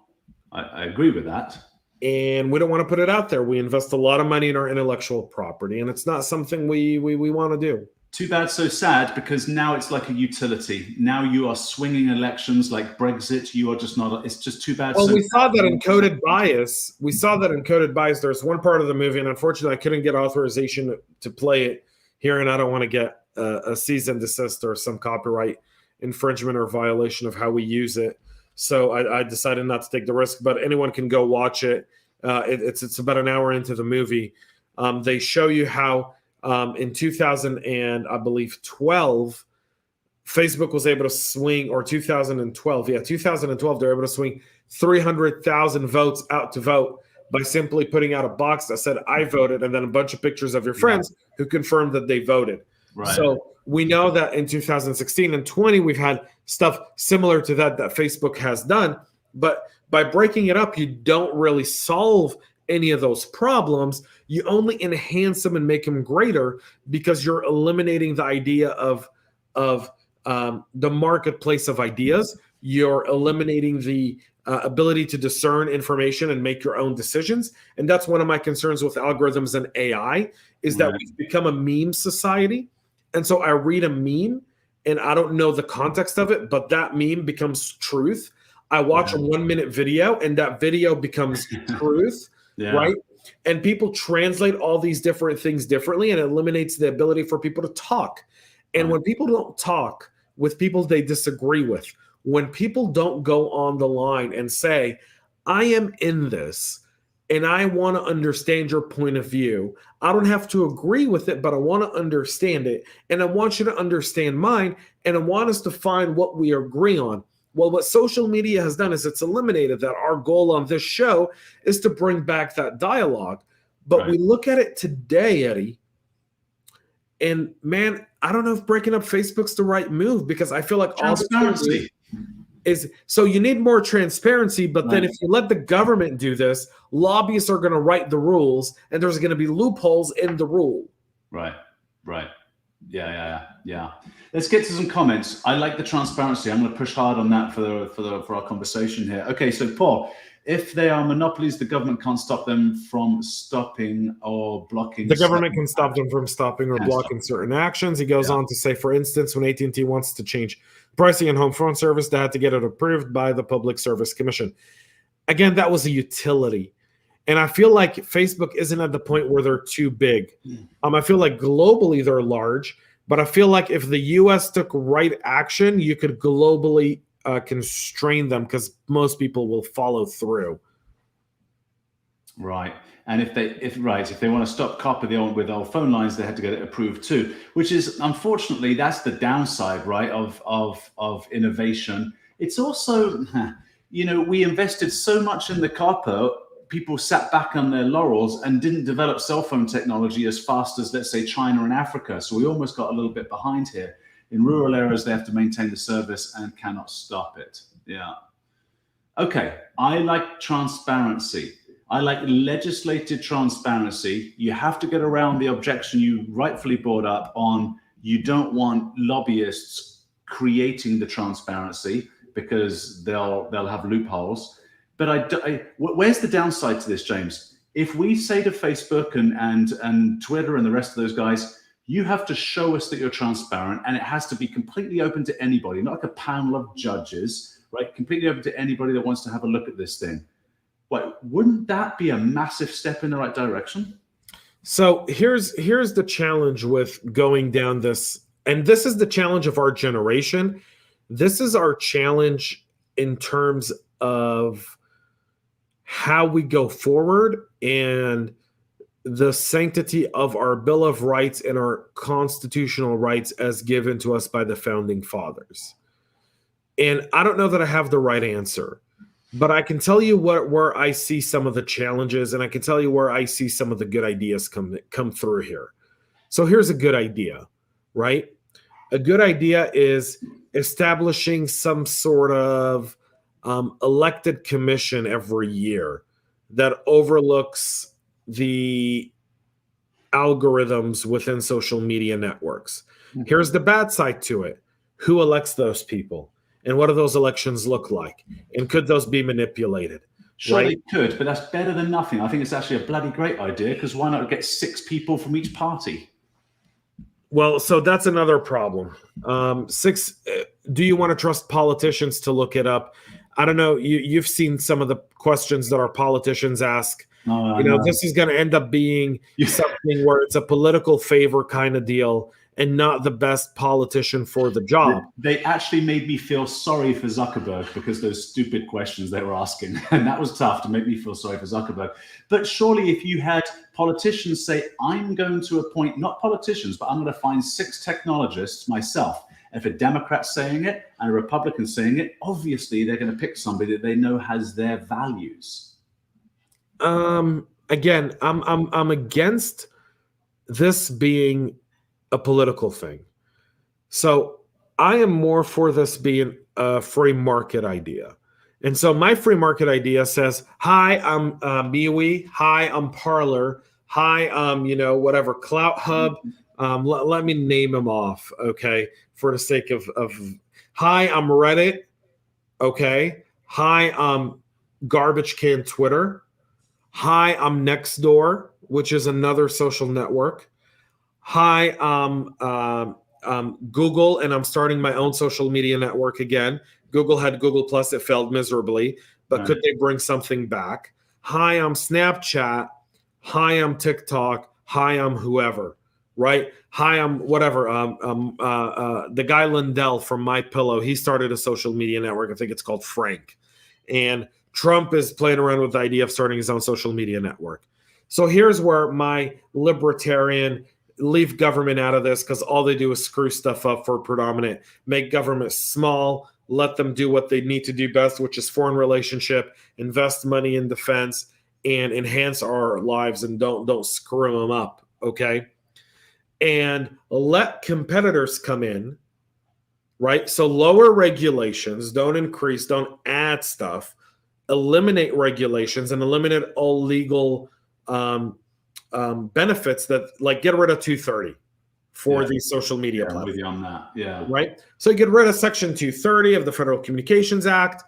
I agree with that. And we don't want to put it out there. We invest a lot of money in our intellectual property, and it's not something we want to do. Too bad, so sad, because now it's like a utility. Now you are swinging elections like Brexit. You are just not, it's just too bad. Well, so we saw that in Coded Bias. We saw that in Coded Bias. There's one part of the movie, and unfortunately I couldn't get authorization to play it here, and I don't want to get a cease and desist or some copyright infringement or violation of how we use it. So I decided not to take the risk, but anyone can go watch it. It's about an hour into the movie. They show you how in 2012, Facebook was able to swing, or 2012, they're able to swing 300,000 votes out to vote by simply putting out a box that said, I voted, and then a bunch of pictures of your friends who confirmed that they voted. Right. So we know that in 2016 and 20, we've had stuff similar to that Facebook has done. But by breaking it up, you don't really solve any of those problems. You only enhance them and make them greater, because you're eliminating the idea of the marketplace of ideas. You're eliminating the ability to discern information and make your own decisions. And that's one of my concerns with algorithms and AI, is that we've become a meme society. And so I read a meme and I don't know the context of it, but that meme becomes truth. I watch a 1 minute video and that video becomes truth, right? And people translate all these different things differently, and it eliminates the ability for people to talk. And when people don't talk with people they disagree with, when people don't go on the line and say, I am in this and I want to understand your point of view. I don't have to agree with it, but I want to understand it. And I want you to understand mine. And I want us to find what we agree on. Well, what social media has done is it's eliminated that. Our goal on this show is to bring back that dialogue. But we look at it today, Eddie, and man, I don't know if breaking up Facebook's the right move, because I feel like transparency is, so you need more transparency, but then if you let the government do this, lobbyists are going to write the rules, and there's going to be loopholes in the rule. Right. Yeah. Let's get to some comments. I like the transparency. I'm going to push hard on that for our conversation here. Okay, so Paul, if they are monopolies, the government can't stop them from stopping or blocking. The government can stop them from stopping or blocking certain actions. He goes on to say, for instance, when AT&T wants to change pricing in home phone service, they had to get it approved by the Public Service Commission. Again, that was a utility. And I feel like Facebook isn't at the point where they're too big. I feel like globally they're large, but I feel like if the U.S. took right action, you could globally constrain them, because most people will follow through. Right. And if they want to stop copper with old phone lines, they had to get it approved too, which is, unfortunately, that's the downside, right, of innovation. It's also, we invested so much in the copper, people sat back on their laurels and didn't develop cell phone technology as fast as, let's say, China and Africa. So we almost got a little bit behind here. In rural areas, they have to maintain the service and cannot stop it. Yeah. Okay, I like transparency. I like legislated transparency. You have to get around the objection you rightfully brought up on you don't want lobbyists creating the transparency because they'll have loopholes. But where's the downside to this, James? If we say to Facebook and Twitter and the rest of those guys, you have to show us that you're transparent, and it has to be completely open to anybody, not like a panel of judges, right? Completely open to anybody that wants to have a look at this thing. Wouldn't that be a massive step in the right direction? So here's the challenge with going down this, and this is the challenge of our generation. This is our challenge in terms of how we go forward and the sanctity of our Bill of Rights and our constitutional rights as given to us by the founding fathers. And I don't know that I have the right answer, but I can tell you where I see some of the challenges, and I can tell you where I see some of the good ideas come through here. So here's a good idea, right? A good idea is establishing some sort of elected commission every year that overlooks the algorithms within social media networks. Mm-hmm. Here's the bad side to it. Who elects those people? And what do those elections look like? And could those be manipulated? Sure, right? They could, but that's better than nothing. I think it's actually a bloody great idea, because why not get 6 people from each party? Well, so that's another problem. 6, do you want to trust politicians to look it up? I don't know. You've seen some of the questions that our politicians ask. This is going to end up being something where it's a political favor kind of deal and not the best politician for the job. They actually made me feel sorry for Zuckerberg because those stupid questions they were asking. And that was tough to make me feel sorry for Zuckerberg. But surely if you had politicians say, I'm going to appoint, not politicians, but I'm going to find 6 technologists myself. If a Democrat's saying it and a Republican saying it, obviously they're going to pick somebody that they know has their values. Again, I'm against this being a political thing. So I am more for this being a free market idea. And so my free market idea says, hi, I'm MeWe. Hi, I'm Parler. Hi, whatever, Clout Hub. Let me name them off, okay, for the sake of hi, I'm Reddit. Okay. Hi, I'm Garbage Can Twitter. Hi, I'm Nextdoor, which is another social network. Hi, Google, and I'm starting my own social media network again. Google had Google Plus, it failed miserably, but could they bring something back? Hi, I'm Snapchat. Hi, I'm TikTok. Hi, I'm whoever, right? Hi, I'm whatever. The guy Lindell from MyPillow, he started a social media network. I think it's called Frank. And Trump is playing around with the idea of starting his own social media network. So here's where my libertarian, leave government out of this because all they do is screw stuff up for predominant, make government small, let them do what they need to do best, which is foreign relationship, invest money in defense, and enhance our lives, and don't screw them up, okay? And let competitors come in, right? So lower regulations, don't increase, don't add stuff, eliminate regulations, and eliminate all legal benefits that, like, get rid of 230 for these social media platforms. With you on that. Yeah. Right. So you get rid of Section 230 of the Federal Communications Act.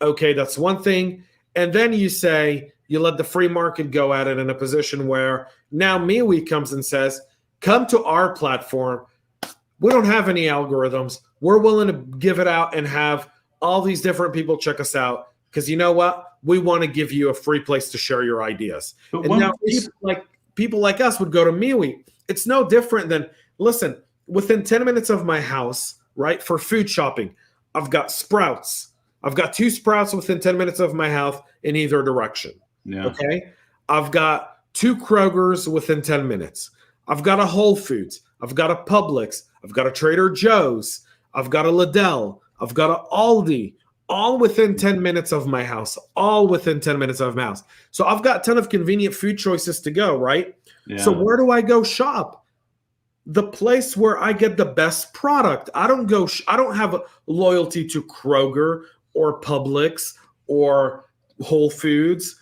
Okay, that's one thing. And then you say you let the free market go at it in a position where now MeWe comes and says, come to our platform. We don't have any algorithms. We're willing to give it out and have all these different people check us out. Because you know what? We want to give you a free place to share your ideas. But and now people like us would go to MeWe. It's no different than, listen, within 10 minutes of my house, right, for food shopping, I've got Sprouts. I've got 2 Sprouts within 10 minutes of my house in either direction. Yeah. Okay? I've got 2 Krogers within 10 minutes. I've got a Whole Foods. I've got a Publix. I've got a Trader Joe's. I've got a Lidl. I've got a Aldi. All within 10 minutes of my house. All within 10 minutes of my house. So I've got a ton of convenient food choices to go, right? Yeah. So where do I go shop? the place where I get the best product. I don't have a loyalty to Kroger or Publix or Whole Foods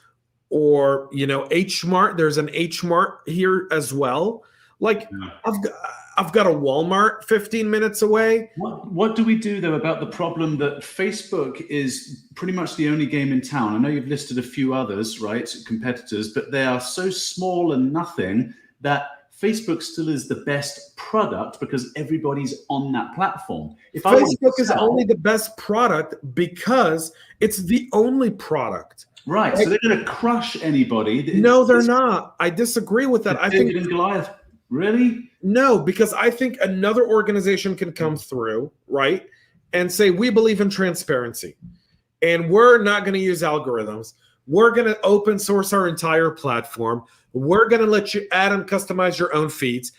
or, H Mart. There's an H Mart here as well. Like, I've got a Walmart 15 minutes away. What do we do, though, about the problem that Facebook is pretty much the only game in town? I know you've listed a few others, right, competitors, but they are so small and nothing that Facebook still is the best product because everybody's on that platform. If Facebook is only the best product because it's the only product. Right, so they're going to crush anybody. No, they're not. I disagree with that. I think David and Goliath. Really? No, because I think another organization can come through, right, and say, we believe in transparency, and we're not going to use algorithms. We're going to open source our entire platform. We're going to let you add and customize your own feeds,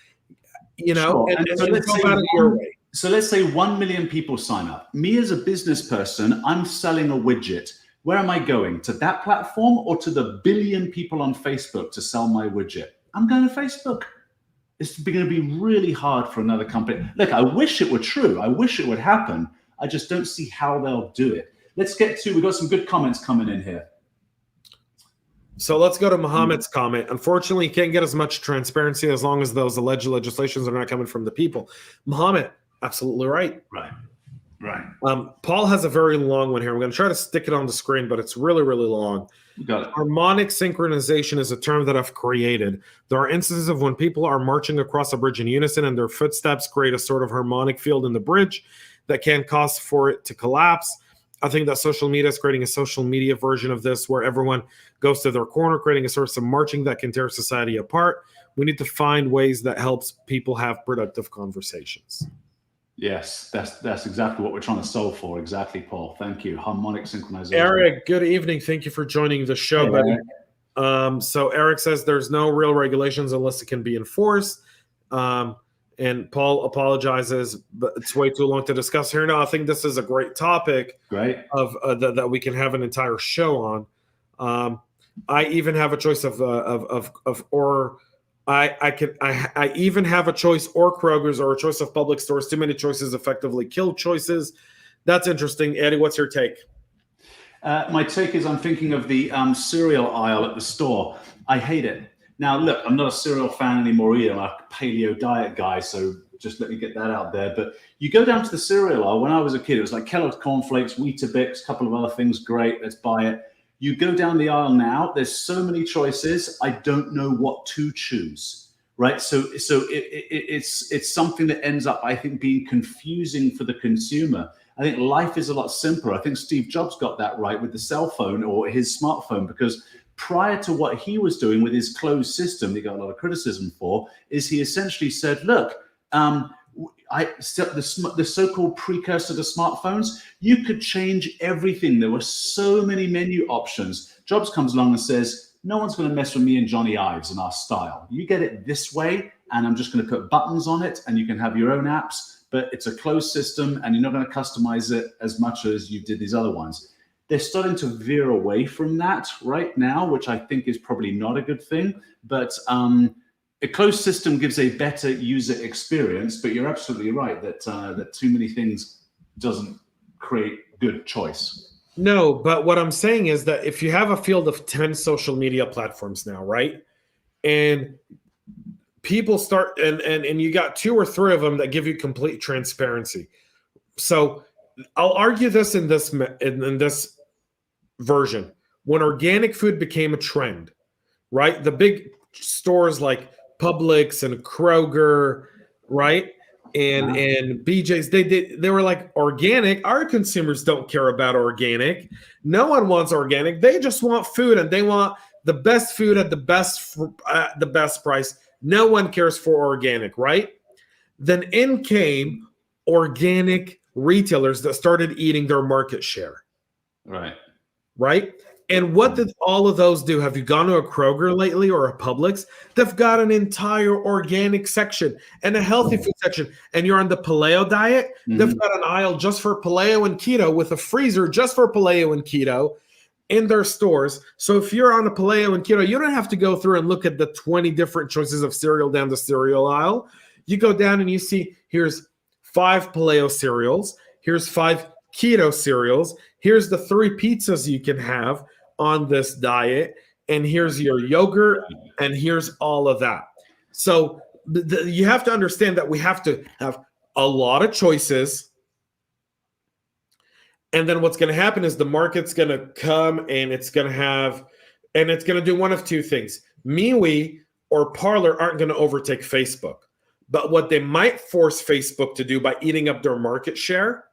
Sure. and so let's go about it your way. So let's say 1 million people sign up. Me as a business person, I'm selling a widget. Where am I going? To that platform or to the billion people on Facebook to sell my widget? I'm going to Facebook. It's going to be really hard for another company. Look, I wish it were true. I wish it would happen. I just don't see how they'll do it. Let's get to, we've got some good comments coming in here. So let's go to Mohammed's comment. Unfortunately, you can't get as much transparency as long as those alleged legislations are not coming from the people. Mohammed, absolutely right. Right. Paul has a very long one here. I'm going to try to stick it on the screen, but it's really, really long. You got it. Harmonic synchronization is a term that I've created. There are instances of when people are marching across a bridge in unison and their footsteps create a sort of harmonic field in the bridge that can cause for it to collapse. I think that social media is creating a social media version of this where everyone goes to their corner, creating a source of marching that can tear society apart. We need to find ways that helps people have productive conversations. Yes, that's exactly what we're trying to solve for. Exactly, Paul. Thank you. Harmonic synchronization. Eric, good evening. Thank you for joining the show, buddy. So Eric says there's no real regulations unless it can be enforced. And Paul apologizes, but it's way too long to discuss here now. I think this is a great topic. Great. Of that we can have an entire show on. I even have a choice I even have a choice or Kroger's or a choice of public stores. Too many choices effectively kill choices. That's interesting. Eddie, what's your take? My take is I'm thinking of the cereal aisle at the store. I hate it. Now, look, I'm not a cereal fan anymore either. I'm a paleo diet guy, so just let me get that out there. But you go down to the cereal aisle. When I was a kid, it was like Kellogg's Cornflakes, Weetabix, a couple of other things. Great, let's buy it. You go down the aisle now, there's so many choices, I don't know what to choose, right? So it's something that ends up, I think, being confusing for the consumer. I think life is a lot simpler. I think Steve Jobs got that right with the cell phone or his smartphone, because prior to what he was doing with his closed system, that he got a lot of criticism for, is he essentially said, look, the so-called precursor to smartphones, you could change everything. There were so many menu options. Jobs comes along and says, no one's going to mess with me and Johnny Ives and our style. You get it this way, and I'm just going to put buttons on it, and you can have your own apps, but it's a closed system, and you're not going to customize it as much as you did these other ones. They're starting to veer away from that right now, which I think is probably not a good thing, but a closed system gives a better user experience, but you're absolutely right that too many things doesn't create good choice. No, but what I'm saying is that if you have a field of 10 social media platforms now, right? And people start, and you got 2 or 3 of them that give you complete transparency. So I'll argue this in this version. When organic food became a trend, right? The big stores like Publix and Kroger, right? And BJ's, they were like, organic. Our consumers don't care about organic. No one wants organic. They just want food, and they want the best food at the best price. No one cares for organic, right? Then in came organic retailers that started eating their market share. Right? And what did all of those do? Have you gone to a Kroger lately or a Publix? They've got an entire organic section and a healthy food section. And you're on the paleo diet, they've got an aisle just for paleo and keto with a freezer just for paleo and keto in their stores. So if you're on a paleo and keto, you don't have to go through and look at the 20 different choices of cereal down the cereal aisle. You go down and you see here's 5 paleo cereals, here's 5 keto cereals, here's the 3 pizzas you can have on this diet, and here's your yogurt, and here's all of that. So you have to understand that we have to have a lot of choices. And then what's going to happen is the market's going to come and it's going to do one of 2 things. MeWe or Parler aren't going to overtake Facebook. But what they might force Facebook to do by eating up their market share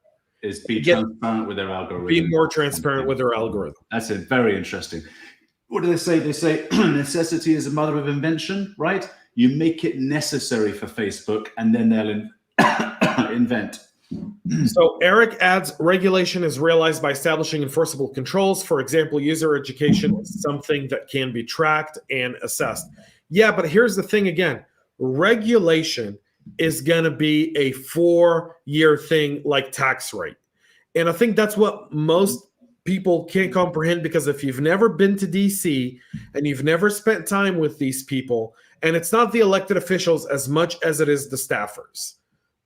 is be transparent with their algorithm. Be more transparent with their algorithm. That's it. Very interesting. What do they say? They say necessity is the mother of invention, right? You make it necessary for Facebook and then they'll invent. So Eric adds, regulation is realized by establishing enforceable controls. For example, user education is something that can be tracked and assessed. Yeah, but here's the thing again. Regulation is going to be a 4-year thing like tax rate. And I think that's what most people can't comprehend, because if you've never been to DC and you've never spent time with these people, and it's not the elected officials as much as it is the staffers,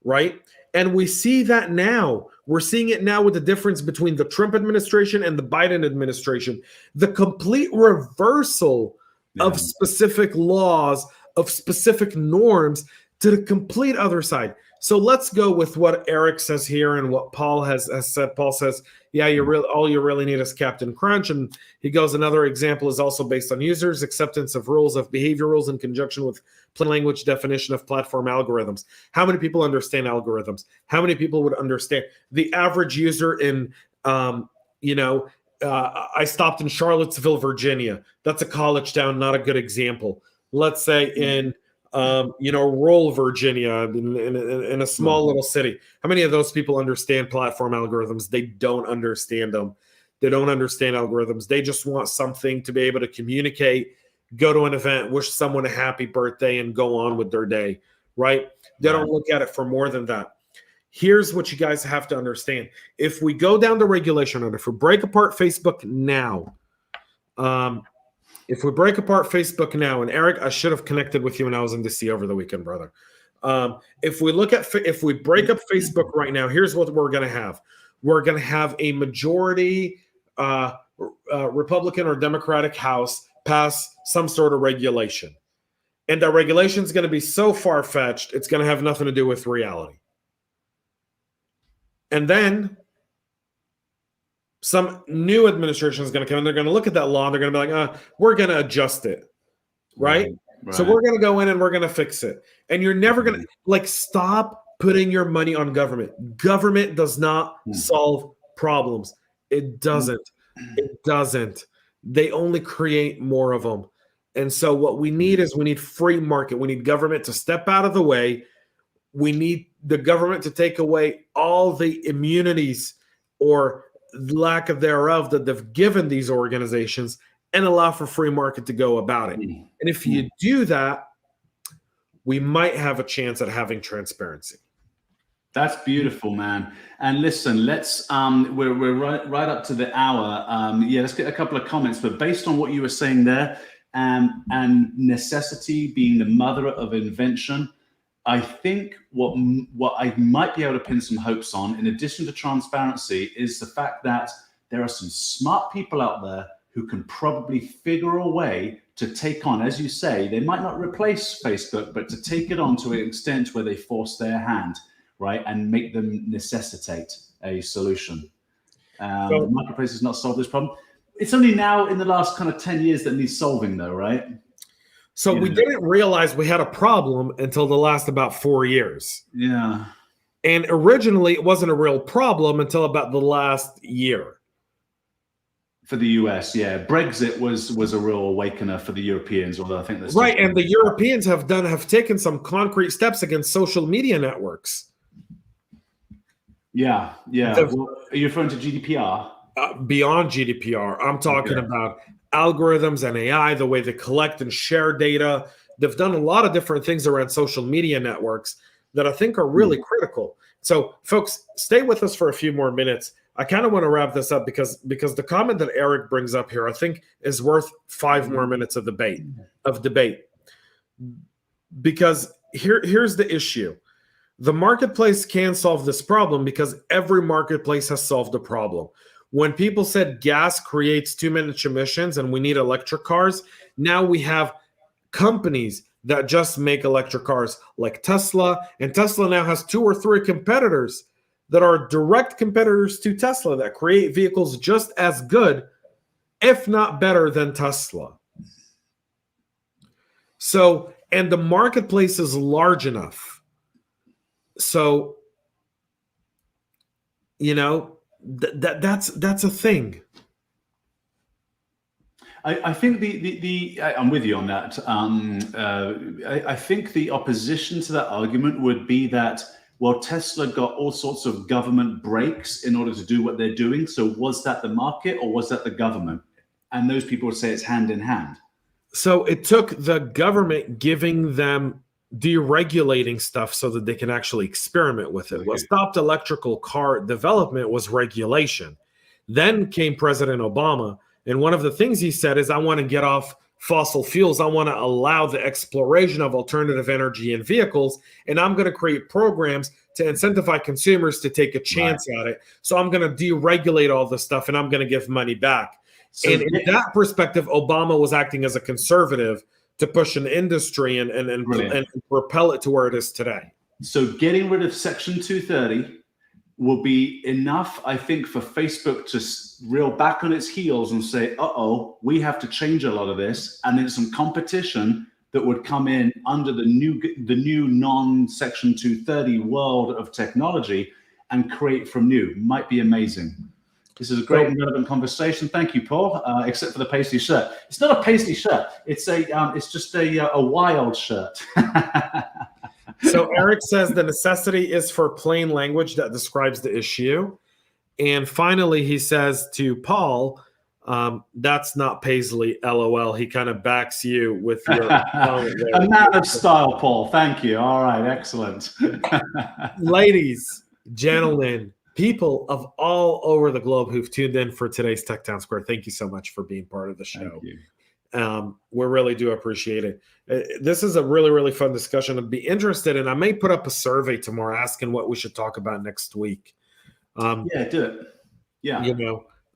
right? And we see that now. We're seeing it now with the difference between the Trump administration and the Biden administration. The complete reversal of specific laws, of specific norms to the complete other side. So let's go with what Eric says here and what Paul has said. Paul says, yeah, all you really need is Captain Crunch. And he goes, another example is also based on users' acceptance of rules, of behavior rules in conjunction with plain language definition of platform algorithms. How many people understand algorithms? How many people would understand? The average user in, I stopped in Charlottesville, Virginia. That's a college town, not a good example. Let's say in rural Virginia, in a small little city. How many of those people understand platform algorithms? They don't understand them. They don't understand algorithms. They just want something to be able to communicate, go to an event, wish someone a happy birthday, and go on with their day, right? They don't look at it for more than that. Here's what you guys have to understand. If we go down the regulation, and if we break apart Facebook now, and Eric, I should have connected with you when I was in DC over the weekend, brother. If we break up Facebook right now, here's what we're going to have. We're going to have a majority Republican or Democratic House pass some sort of regulation. And that regulation is going to be so far-fetched, it's going to have nothing to do with reality. And then some new administration is going to come in. They're going to look at that law and they're going to be like, we're going to adjust it, right? So we're going to go in and we're going to fix it. And you're never going to, stop putting your money on government. Government does not solve problems. It doesn't. It doesn't. They only create more of them. And so what we need is we need free market. We need government to step out of the way. We need the government to take away all the immunities or lack of thereof that they've given these organizations and allow for free market to go about it. And if you do that, we might have a chance at having transparency. That's beautiful, man. And listen, let's we're right up to the hour. Let's get a couple of comments. But based on what you were saying there, and necessity being the mother of invention, I think what I might be able to pin some hopes on, in addition to transparency, is the fact that there are some smart people out there who can probably figure a way to take on, as you say, they might not replace Facebook, but to take it on to an extent where they force their hand, right, and make them necessitate a solution. The marketplace has not solved this problem. It's only now in the last kind of 10 years that needs solving, though, right? So we didn't realize we had a problem until the last about 4 years. Yeah. And originally, it wasn't a real problem until about the last year. For the US, yeah. Brexit was a real awakener for the Europeans, although I think that's right. And the Europeans have taken some concrete steps against social media networks. Yeah. Are you referring to GDPR? Beyond GDPR, I'm talking about algorithms and AI, the way they collect and share data. They've done a lot of different things around social media networks that I think are really critical. So, folks, stay with us for a few more minutes. I kind of want to wrap this up because the comment that Eric brings up here, I think, is worth 5 more minutes of debate. Because here's the issue. The marketplace can solve this problem because every marketplace has solved the problem. When people said gas creates too much emissions and we need electric cars, now we have companies that just make electric cars like Tesla, and Tesla now has 2 or 3 competitors that are direct competitors to Tesla that create vehicles just as good, if not better than Tesla. So, and the marketplace is large enough. So, that's a thing. I think I'm with you on that. I think the opposition to that argument would be that, well, Tesla got all sorts of government breaks in order to do what they're doing. So was that the market or was that the government? And those people would say it's hand in hand. So it took the government giving them deregulating stuff so that they can actually experiment with it. What stopped electrical car development was regulation. Then came President Obama, and one of the things he said is, I want to get off fossil fuels. I want to allow the exploration of alternative energy in vehicles, and I'm going to create programs to incentivize consumers to take a chance at it. So I'm going to deregulate all this stuff, and I'm going to give money back. So and in that perspective, Obama was acting as a conservative to push an industry and propel it to where it is today. So getting rid of Section 230 will be enough, I think, for Facebook to reel back on its heels and say, uh-oh, we have to change a lot of this. And then some competition that would come in under the new non-Section 230 world of technology and create from new. Might be amazing. This is a great and relevant conversation. Thank you, Paul. Except for the paisley shirt. It's not a paisley shirt. It's just a wild shirt. So Eric says the necessity is for plain language that describes the issue. And finally, he says to Paul, that's not paisley, LOL. He kind of backs you with your a man of style, Paul. Thank you. All right, excellent. Ladies, gentlemen, people of all over the globe who've tuned in for today's Tech Town Square, thank you so much for being part of the show. Thank you. We really do appreciate it. This is a really, really fun discussion. I'd be interested in. I may put up a survey tomorrow asking what we should talk about next week. Yeah, do it. Yeah.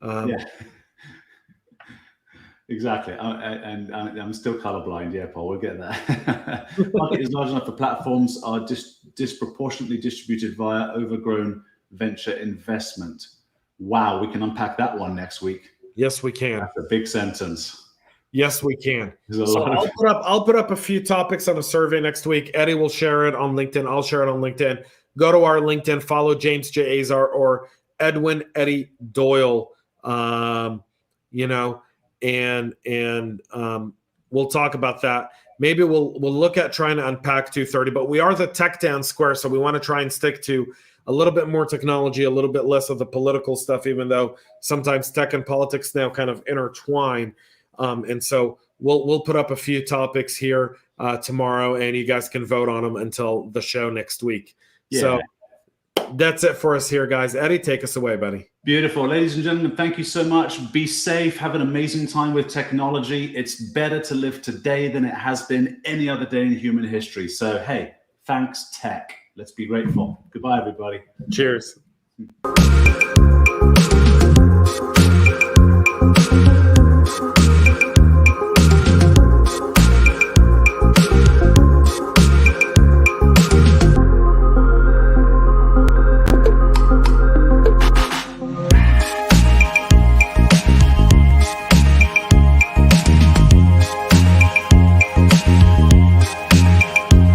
Yeah. Exactly. And I'm still colorblind. Yeah, Paul, we'll get there. Market is large enough for platforms are disproportionately distributed via overgrown venture investment. Wow, we can unpack that one next week. Yes, we can. That's a big sentence. Yes, we can. So I'll put up a few topics on a survey next week. Eddie will share it on LinkedIn. I'll share it on LinkedIn. Go to our LinkedIn, follow James J. Azar or Edwin Eddie Doyle. And we'll talk about that. Maybe we'll look at trying to unpack 230, but we are the Tech Town Square, so we want to try and stick to a little bit more technology, a little bit less of the political stuff, even though sometimes tech and politics now kind of intertwine. And so we'll put up a few topics here tomorrow, and you guys can vote on them until the show next week. Yeah. So that's it for us here, guys. Eddie, take us away, buddy. Beautiful. Ladies and gentlemen, thank you so much. Be safe. Have an amazing time with technology. It's better to live today than it has been any other day in human history. So, hey, thanks, tech. Let's be grateful. Goodbye, everybody. Cheers.